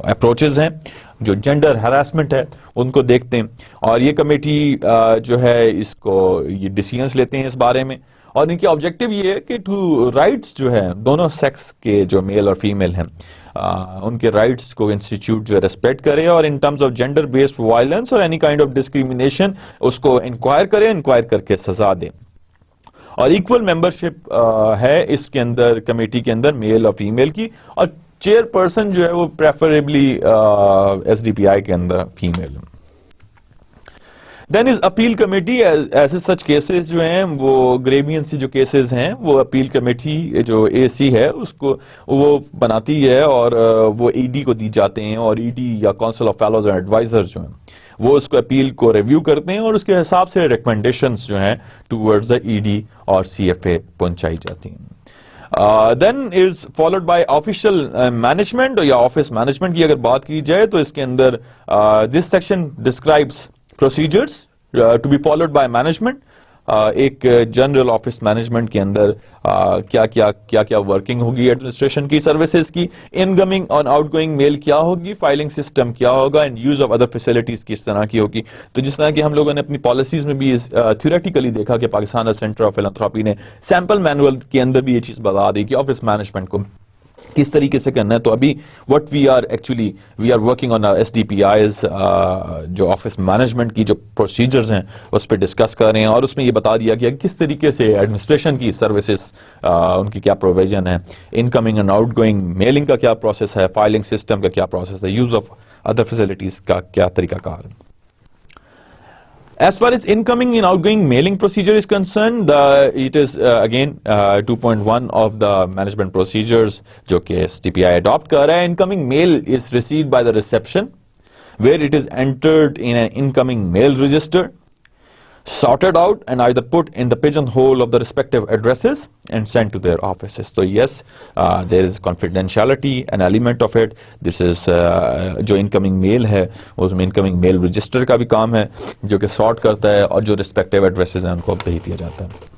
approaches हैं, जो जेंडर हरासमेंट है उनको देखते हैं, और ये कमेटी जो है इसको ये डिसीजंस लेते हैं इस बारे में, और इनकी ऑब्जेक्टिव ये है कि टू राइट्स जो है दोनों सेक्स के जो मेल और फीमेल हैं उनके राइट्स को इंस्टीट्यूट जो रिस्पेक्ट करे, और in terms of gender based violence और एनी काइंड ऑफ डिस्क्रिमिनेशन उसको इंक्वायर करे, इंक्वायर करके सजा दे। और इक्वल मेंबरशिप है इसके अंदर, कमेटी के अंदर, मेल और फीमेल की, और चेयरपर्सन जो है वो प्रेफरेबली एसडीपीआई के अंदर female. Then is appeal committee, ऐसे सच केसेस जो हैं वो ग्रेवियंस जो केसेस हैं वो अपील कमेटी जो एसी है उसको वो बनाती है, और वो ईडी को दी जाते हैं, और ईडी या council of fellows and advisors जो हैं वो उसको अपील को रिव्यू करते हैं, और उसके हिसाब से रिकमेंडेशंस जो हैं टूवर्ड्स द ईडी और सीएफए पहुंचाई जाती हैं। Then is followed by official management या ऑफिस मैनेजमेंट की अगर बात की जाए तो इसके अंदर this section describes procedures to be followed by management. एक जनरल ऑफिस मैनेजमेंट के अंदर क्या क्या वर्किंग होगी एडमिनिस्ट्रेशन की सर्विसेज की, इनकमिंग और आउटगोइंग मेल क्या होगी, फाइलिंग सिस्टम क्या होगा, and use of other facilities किस तरह की होगी। तो जिस तरह की हम लोगों ने अपनी पॉलिसीज में भी थ्योरेटिकली देखा कि पाकिस्तान सेंटर ऑफ फिलैंथ्रोपी ने सैंपल मैनुअल के अंदर भी ये चीज बता दी कि ऑफिस मैनेजमेंट को किस तरीके से करना है। तो अभी what we are working on SDPIs जो ऑफिस मैनेजमेंट की जो प्रोसीजर्स हैं उस पर डिस्कस कर रहे हैं, और उसमें ये बता दिया गया कि किस तरीके से एडमिनिस्ट्रेशन की सर्विसेज उनकी क्या प्रोविजन है, इनकमिंग एंड आउटगोइंग मेलिंग का क्या प्रोसेस है, फाइलिंग सिस्टम का क्या प्रोसेस है, यूज ऑफ अदर फैसिलिटीज का क्या तरीकाकार है। As far as incoming and outgoing mailing procedure is concerned, it is again 2.1 of the management procedures जो कि SDPI adopt कर रहा है. Incoming mail is received by the reception, where it is entered in an incoming mail register, sorted out and either put in the pigeonhole of the respective addresses and sent to their offices. So yes, there is confidentiality, an element of it. This is जो incoming mail है, उसमें incoming mail register का भी काम है, जो कि sort करता है और जो respective addresses हैं उनको भेज दिया जाता है.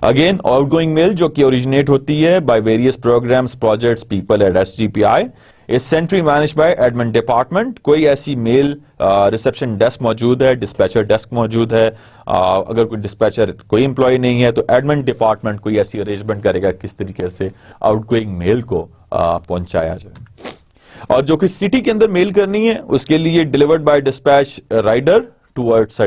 Again, outgoing mail जो कि originate होती है by various programs, projects, people at SDPI is centrally managed by admin department. कोई ऐसी मेल रिसेप्शन डेस्क मौजूद है, डिस्पैचर डेस्क मौजूद है. अगर कोई डिस्पैचर कोई एम्प्लॉय नहीं है तो एडमिन डिपार्टमेंट कोई ऐसी अरेंजमेंट करेगा किस तरीके से आउटगोइंग मेल को पहुंचाया जाए. और जो कि सिटी के अंदर मेल करनी है उसके लिए delivered by dispatch rider towards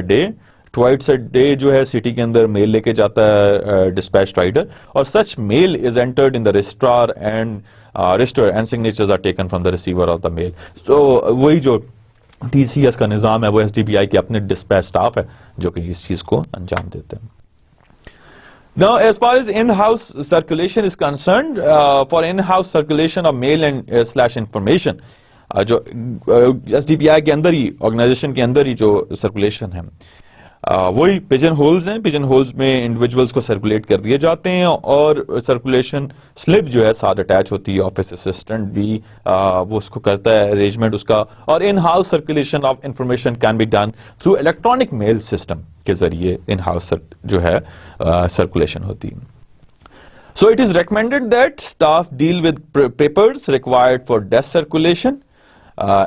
a day जो है सिटी के अंदर मेल लेके जाता है डिस्पैच राइडर, और such mail is entered in the registrar and register and signatures are taken from the receiver of the mail. So वही जो TCS का निजाम है वो SDPI के अपने डिस्पैच स्टाफ है जो कि इस चीज को अंजाम देते हैं. Now, as far as in-house circulation is concerned, for in-house circulation of mail and slash information, जो SDPI के अंदर ही ऑर्गेनाइजेशन के अंदर ही जो सर्कुलेशन है वही पिजन होल्स हैं. पिजन होल्स में इंडिविजुअल्स को सर्कुलेट कर दिए जाते हैं और सर्कुलेशन स्लिप जो है साथ अटैच होती है. ऑफिस असिस्टेंट भी वो उसको करता है अरेंजमेंट उसका. और in house circulation of information can be done through electronic mail system के जरिए इन हाउस जो है सर्कुलेशन होती है. So it is recommended that staff deal with papers required for desk circulation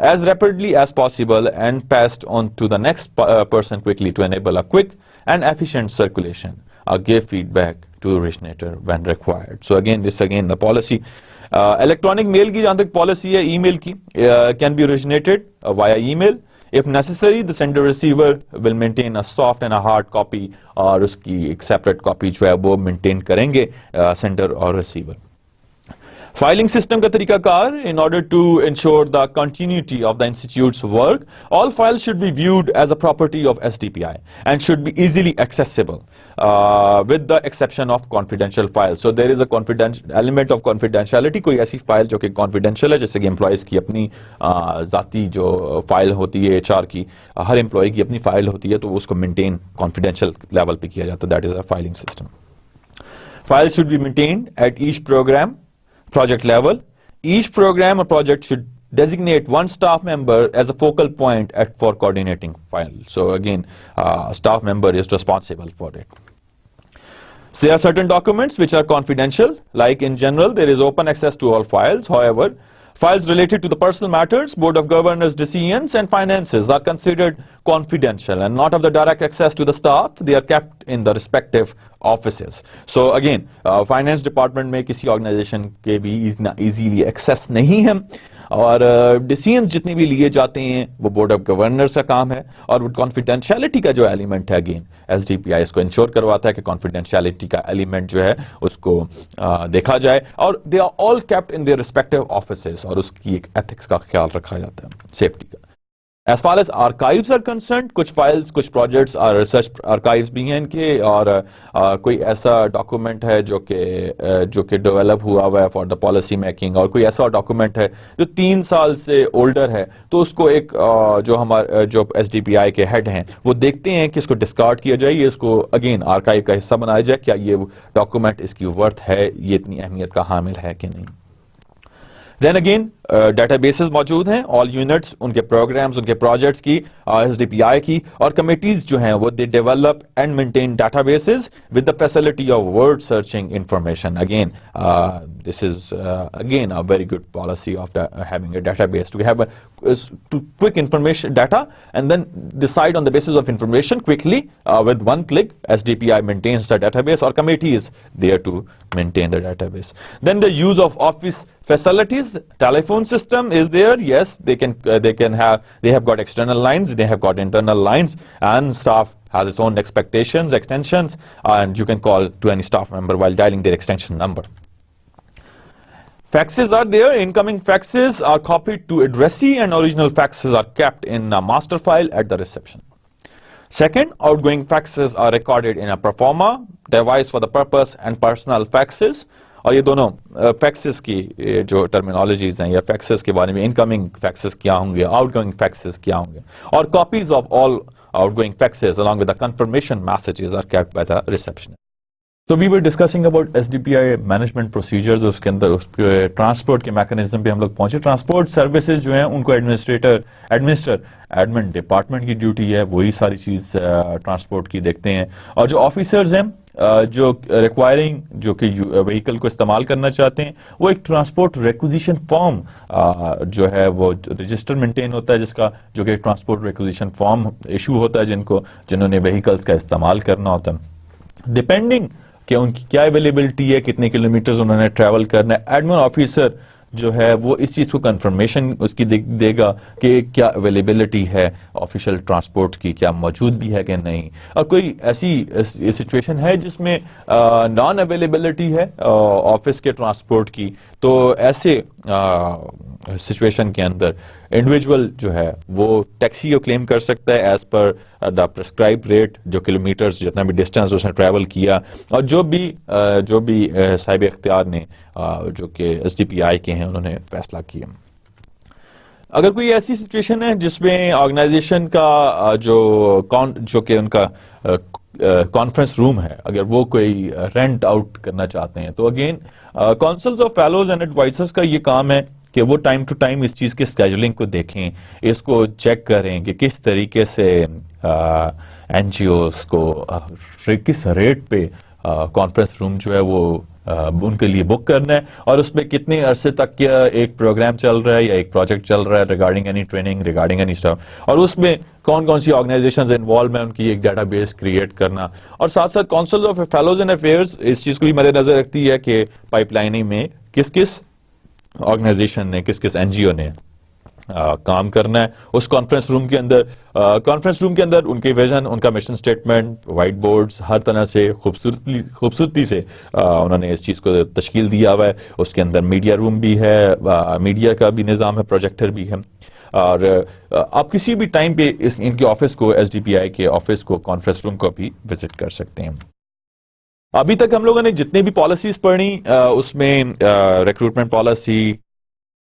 as rapidly as possible and passed on to the next person quickly to enable a quick and efficient circulation. Give feedback to originator when required. So again, the policy. Electronic mail की जहाँ तक policy है email की can be originated via email. If necessary, the sender receiver will maintain a soft and a hard copy और उसकी एक separate copy जो है वो maintain करेंगे sender और receiver. Filing system का तरीकाकार, in order to ensure the continuity of the institute's work, all files should be viewed as a property of SDPI and should be easily accessible with the exception of confidential files. So there is a element of confidentiality. कोई ऐसी file जो कि confidential है, जैसे कि employees की अपनी ज़ाती जो फाइल होती है HR की, हर employee की अपनी फाइल होती है तो उसको maintain confidential level पे किया जाता है. That is a filing system. Files should be maintained at each project level. Each program or project should designate one staff member as a focal point for coordinating files. So again, staff member is responsible for it. So there are certain documents which are confidential, like in general there is open access to all files. However, files related to the personal matters, Board of Governors decisions and finances are considered confidential and not of the direct access to the staff. They are kept in the respective offices. So again, finance department में किसी organization के भी easily access नहीं है और decisions जितने भी लिए जाते हैं वो बोर्ड ऑफ गवर्नर्स का काम है. और वो कॉन्फिडेंशियलिटी का जो एलिमेंट है अगेन SDPI इसको इंश्योर करवाता है कि कॉन्फिडेंशियलिटी का एलिमेंट जो है उसको देखा जाए और they are all kept in their respective offices और उसकी एक एथिक्स का ख्याल रखा जाता है, सेफ्टी का. As far as archives are concerned, कुछ फाइल्स कुछ प्रोजेक्ट्स और रिसर्च आर्काइव्स भी हैं इनके और कोई ऐसा डॉक्यूमेंट है जो कि डेवलप हुआ हुआ है फॉर द पॉलिसी मेकिंग और कोई ऐसा डॉक्यूमेंट है जो 3 साल से ओल्डर है तो उसको एक जो SDPI के हेड हैं वो देखते हैं कि इसको डिस्कार्ड किया जाए, ये इसको अगेन आर्काइव का हिस्सा बनाया जाए, क्या ये डॉक्यूमेंट इसकी वर्थ है, ये इतनी अहमियत का हामिल है कि नहीं. देन अगेन डेटाबेसेस मौजूद हैं, ऑल यूनिट्स उनके प्रोग्राम्स उनके प्रोजेक्ट्स की SDPI की और कमिटीज जो हैं वो they develop and maintain databases with the facility of word searching information. Again this is again a very good policy of having a database to have to quick information data and then decide on the basis of information quickly with one click. SDPI maintains the database or committee is there to maintain the database. Then the use of office facilities, telephone system is there. Yes, they have got external lines, they have got internal lines, and staff has its own expectations, extensions, and you can call to any staff member while dialing their extension number. Faxes are there. Incoming faxes are copied to addressee and original faxes are kept in a master file at the reception. Second, outgoing faxes are recorded in a proforma device for the purpose and personal faxes. और ये दोनों faxes की जो terminologies हैं या faxes के बारे में, इनकमिंग फैक्सेस क्या होंगे, आउटगोइंग फैक्सेस क्या होंगे, और copies of all outgoing faxes along with the confirmation messages are kept by the receptionist. So we were discussing about SDPI management procedures. उसके अंदर उसके ट्रांसपोर्ट के मैकेनिज्म पे हम लोग पहुंचे. ट्रांसपोर्ट सर्विसेज जो हैं उनको एडमिन डिपार्टमेंट की ड्यूटी है, वही सारी चीज ट्रांसपोर्ट की देखते हैं. और जो ऑफिसर्स हैं जो रिक्वायरिंग जो कि व्हीकल को इस्तेमाल करना चाहते हैं, वो एक ट्रांसपोर्ट रिक्विजिशन फॉर्म जो है वो रजिस्टर मेंटेन होता है जिसका, जो कि ट्रांसपोर्ट रिक्विजिशन फॉर्म इशू होता है जिन्होंने व्हीकल्स का इस्तेमाल करना होता है. डिपेंडिंग कि उनकी क्या अवेलेबिलिटी है, कितने किलोमीटर्स उन्होंने ट्रैवल करना है, एडमिन ऑफिसर जो है वो इस चीज को कंफर्मेशन उसकी देगा कि क्या अवेलेबिलिटी है ऑफिशियल ट्रांसपोर्ट की, क्या मौजूद भी है कि नहीं. और कोई ऐसी सिचुएशन है जिसमें नॉन अवेलेबिलिटी है ऑफिस के ट्रांसपोर्ट की, तो ऐसे सिचुएशन के अंदर इंडिविजुअल जो है वो टैक्सी को क्लेम कर सकता है as per the prescribe rate, जो किलोमीटर्स जितना भी डिस्टेंस उसने ट्रैवल किया, और जो भी साहिब इख्तियार ने जो कि SDPI के हैं उन्होंने फैसला किया. अगर कोई ऐसी सिचुएशन है जिसमें ऑर्गेनाइजेशन का जो कि उनका कॉन्फ्रेंस रूम है, अगर वो कोई रेंट आउट करना चाहते हैं, तो again councils of fellows and advisors का ये काम है कि वो टाइम टू टाइम इस चीज के स्केजुलिंग को देखें, इसको चेक करें कि किस तरीके से NGOs को किस रेट पे कॉन्फ्रेंस रूम जो है वो उनके लिए बुक करना है, और उसमें कितने अरसे तक का एक प्रोग्राम चल रहा है या एक प्रोजेक्ट चल रहा है regarding any training, regarding any stuff, और उसमें कौन कौन सी ऑर्गेनाइजेशंस इन्वॉल्व है, उनकी एक डाटाबेस क्रिएट करना. और साथ साथ council of fellows and affairs इस चीज को भी मद्देनजर रखती है कि पाइपलाइनिंग में किस किस ऑर्गेनाइजेशन ने, किस किस NGO ने काम करना है उस कॉन्फ्रेंस रूम के अंदर. कॉन्फ्रेंस रूम के अंदर उनके विजन, उनका मिशन स्टेटमेंट, व्हाइट बोर्ड्स, हर तरह से खूबसूरती से उन्होंने इस चीज को तश्कील दिया हुआ है. उसके अंदर मीडिया रूम भी है, मीडिया का भी निज़ाम है, प्रोजेक्टर भी है, और आप किसी भी टाइम पे इनके ऑफिस को, SDPI के ऑफिस को, कॉन्फ्रेंस रूम को भी विजिट कर सकते हैं. अभी तक हम लोगों ने जितने भी पॉलिसीज पढ़ी उसमें रिक्रूटमेंट पॉलिसी,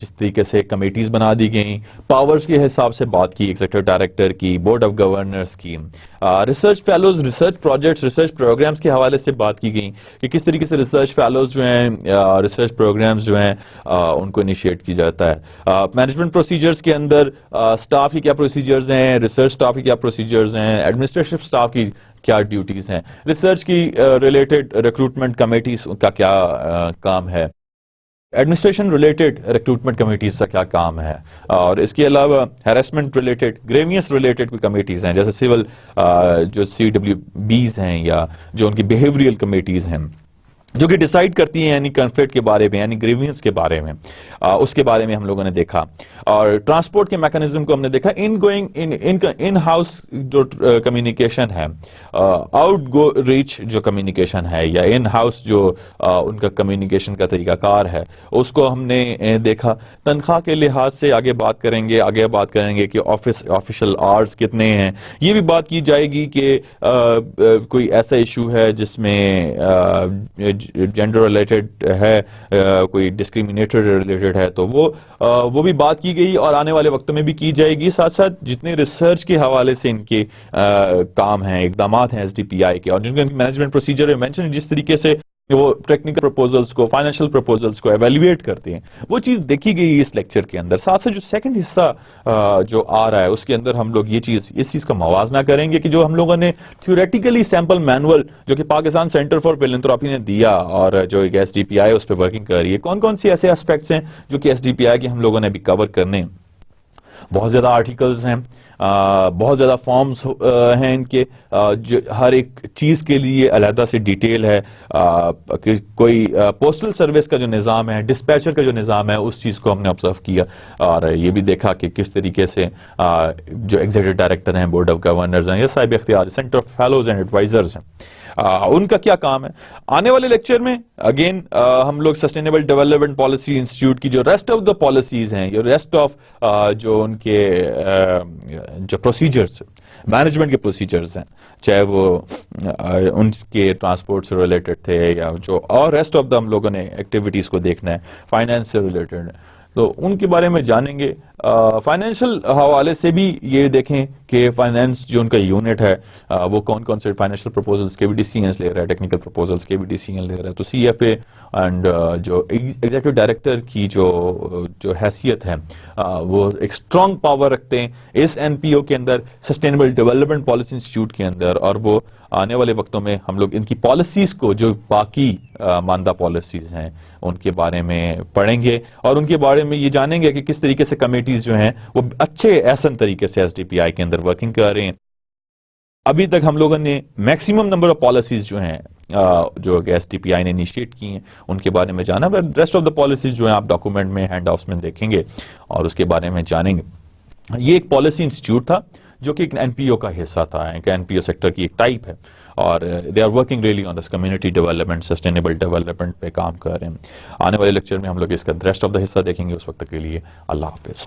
जिस तरीके से कमेटीज बना दी गई, पावर्स के हिसाब से बात की, एग्जीक्यूटिव डायरेक्टर की, बोर्ड ऑफ गवर्नर्स की, research fellows, research projects, research programmes के हवाले से बात की गई कि किस तरीके से रिसर्च फेलोज जो हैं, रिसर्च प्रोग्राम्स जो हैं उनको इनिशिएट की जाता है. मैनेजमेंट प्रोसीजर्स के अंदर स्टाफ की क्या प्रोसीजर्स हैं, रिसर्च स्टाफ की क्या प्रोसीजर्स हैं, एडमिनिस्ट्रेटिव स्टाफ की क्या ड्यूटीज हैं, रिसर्च की रिलेटेड रिक्रूटमेंट कमेटीज का क्या काम है, एडमिनिस्ट्रेशन रिलेटेड रिक्रूटमेंट कमेटीज का क्या काम है, और इसके अलावा हैरेसमेंट रिलेटेड, ग्रेवियंस रिलेटेड कोई कमेटीज हैं जैसे सिविल जो CWBs हैं या जो उनकी बिहेवियरल कमेटीज हैं जो कि डिसाइड करती हैं यानी कॉन्फ्लिक्ट के बारे में, यानी ग्रीवियंस के बारे में, उसके बारे में हम लोगों ने देखा. और ट्रांसपोर्ट के मैकेनिज्म को हमने देखा. इन हाउस जो कम्युनिकेशन है, आउट गो रीच जो कम्युनिकेशन है, या इन हाउस जो उनका कम्युनिकेशन का तरीकाकार है, उसको हमने देखा. तनख्वाह के लिहाज से आगे बात करेंगे कि ऑफिशियल आवर्स कितने हैं. ये भी बात की जाएगी कि कोई ऐसा इशू है जिसमें जेंडर रिलेटेड है, कोई डिस्क्रिमिनेटरी रिलेटेड है, तो वो भी बात की गई और आने वाले वक्तों में भी की जाएगी. साथ साथ जितने रिसर्च के हवाले से इनके काम हैं, इकदाम हैं SDPI के, और जिनके मैनेजमेंट प्रोसीजर में मेंशन, जिस तरीके से वो टेक्निकल प्रपोजल्स को, फाइनेंशियल प्रपोजल्स को एवेल्युएट करते हैं, वो चीज देखी गई इस लेक्चर के अंदर. साथ साथ जो सेकंड हिस्सा जो आ रहा है उसके अंदर हम लोग इस चीज का मवाजना करेंगे कि जो हम लोगों ने थ्योरेटिकली सैंपल मैनुअल जो कि पाकिस्तान सेंटर फॉर फिलैंथ्रोपी ने दिया और जो एक SDPI उस पर वर्किंग कर रही है, कौन कौन सी ऐसे एस्पेक्ट्स हैं जो कि SDPI के हम लोगों ने भी कवर करने हैं. बहुत ज्यादा आर्टिकल्स हैं, बहुत ज्यादा फॉर्म्स हैं इनके, जो हर एक चीज के लिए अलहदा से डिटेल है. कोई पोस्टल सर्विस का जो निज़ाम है, डिस्पैचर का जो निज़ाम है, उस चीज को हमने ऑब्जर्व किया और ये भी देखा कि किस तरीके से जो एग्जीक्यूटिव डायरेक्टर हैं, बोर्ड ऑफ गवर्नर्स हैं या साहिब इख्तियार centre of fellows and advisors हैं, उनका क्या काम है. आने वाले लेक्चर में अगेन हम लोग सस्टेनेबल डेवलपमेंट पॉलिसी इंस्टीट्यूट की जो रेस्ट ऑफ द पॉलिसीज हैं, जो रेस्ट ऑफ जो उनके जो प्रोसीजर्स मैनेजमेंट के प्रोसीजर्स हैं, चाहे वो उनके ट्रांसपोर्ट से रिलेटेड थे या जो और रेस्ट ऑफ द हम लोगों ने एक्टिविटीज़ को देखना है, फाइनेंस से रिलेटेड, तो उनके बारे में जानेंगे। फाइनेंशियल हवाले से भी ये देखें कि फाइनेंस जो उनका यूनिट है वो कौन कौन से फाइनेंशियल प्रपोजल्स के भी डिसीजंस ले रहा है, टेक्निकल प्रपोजल्स के भी डिसीजन ले रहा है। तो सीएफए एंड जो एग्जीक्यूटिव डायरेक्टर की जो हैसियत है वो एक स्ट्रॉन्ग पावर रखते हैं इस एनपीओ के अंदर, सस्टेनेबल डेवलपमेंट पॉलिसी इंस्टीट्यूट के अंदर। और वो आने वाले वक्तों में हम लोग इनकी पॉलिसीज को, जो बाकी मानदा पॉलिसीज हैं, उनके बारे में पढ़ेंगे और उनके बारे में ये जानेंगे कि किस तरीके से कमेटीज जो हैं वो अच्छे ऐसन तरीके से एसडीपीआई के अंदर वर्किंग कर रहे हैं। अभी तक हम लोगों ने मैक्सिमम नंबर ऑफ पॉलिसीज जो हैं जो एसडीपीआई ने इनिशिएट की हैं उनके बारे में जाना, but rest of the policies जो हैं आप डॉक्यूमेंट में, हैंड आउट्स में देखेंगे और उसके बारे में जानेंगे। ये एक पॉलिसी इंस्टीट्यूट था जो कि एक एनपीओ का हिस्सा था, एक एनपीओ सेक्टर की एक टाइप है और they are working really on this community development, sustainable development पे काम कर रहे हैं। आने वाले लेक्चर में हम लोग इसका रेस्ट ऑफ द हिस्सा देखेंगे। उस वक्त के लिए अल्लाह हाफिज।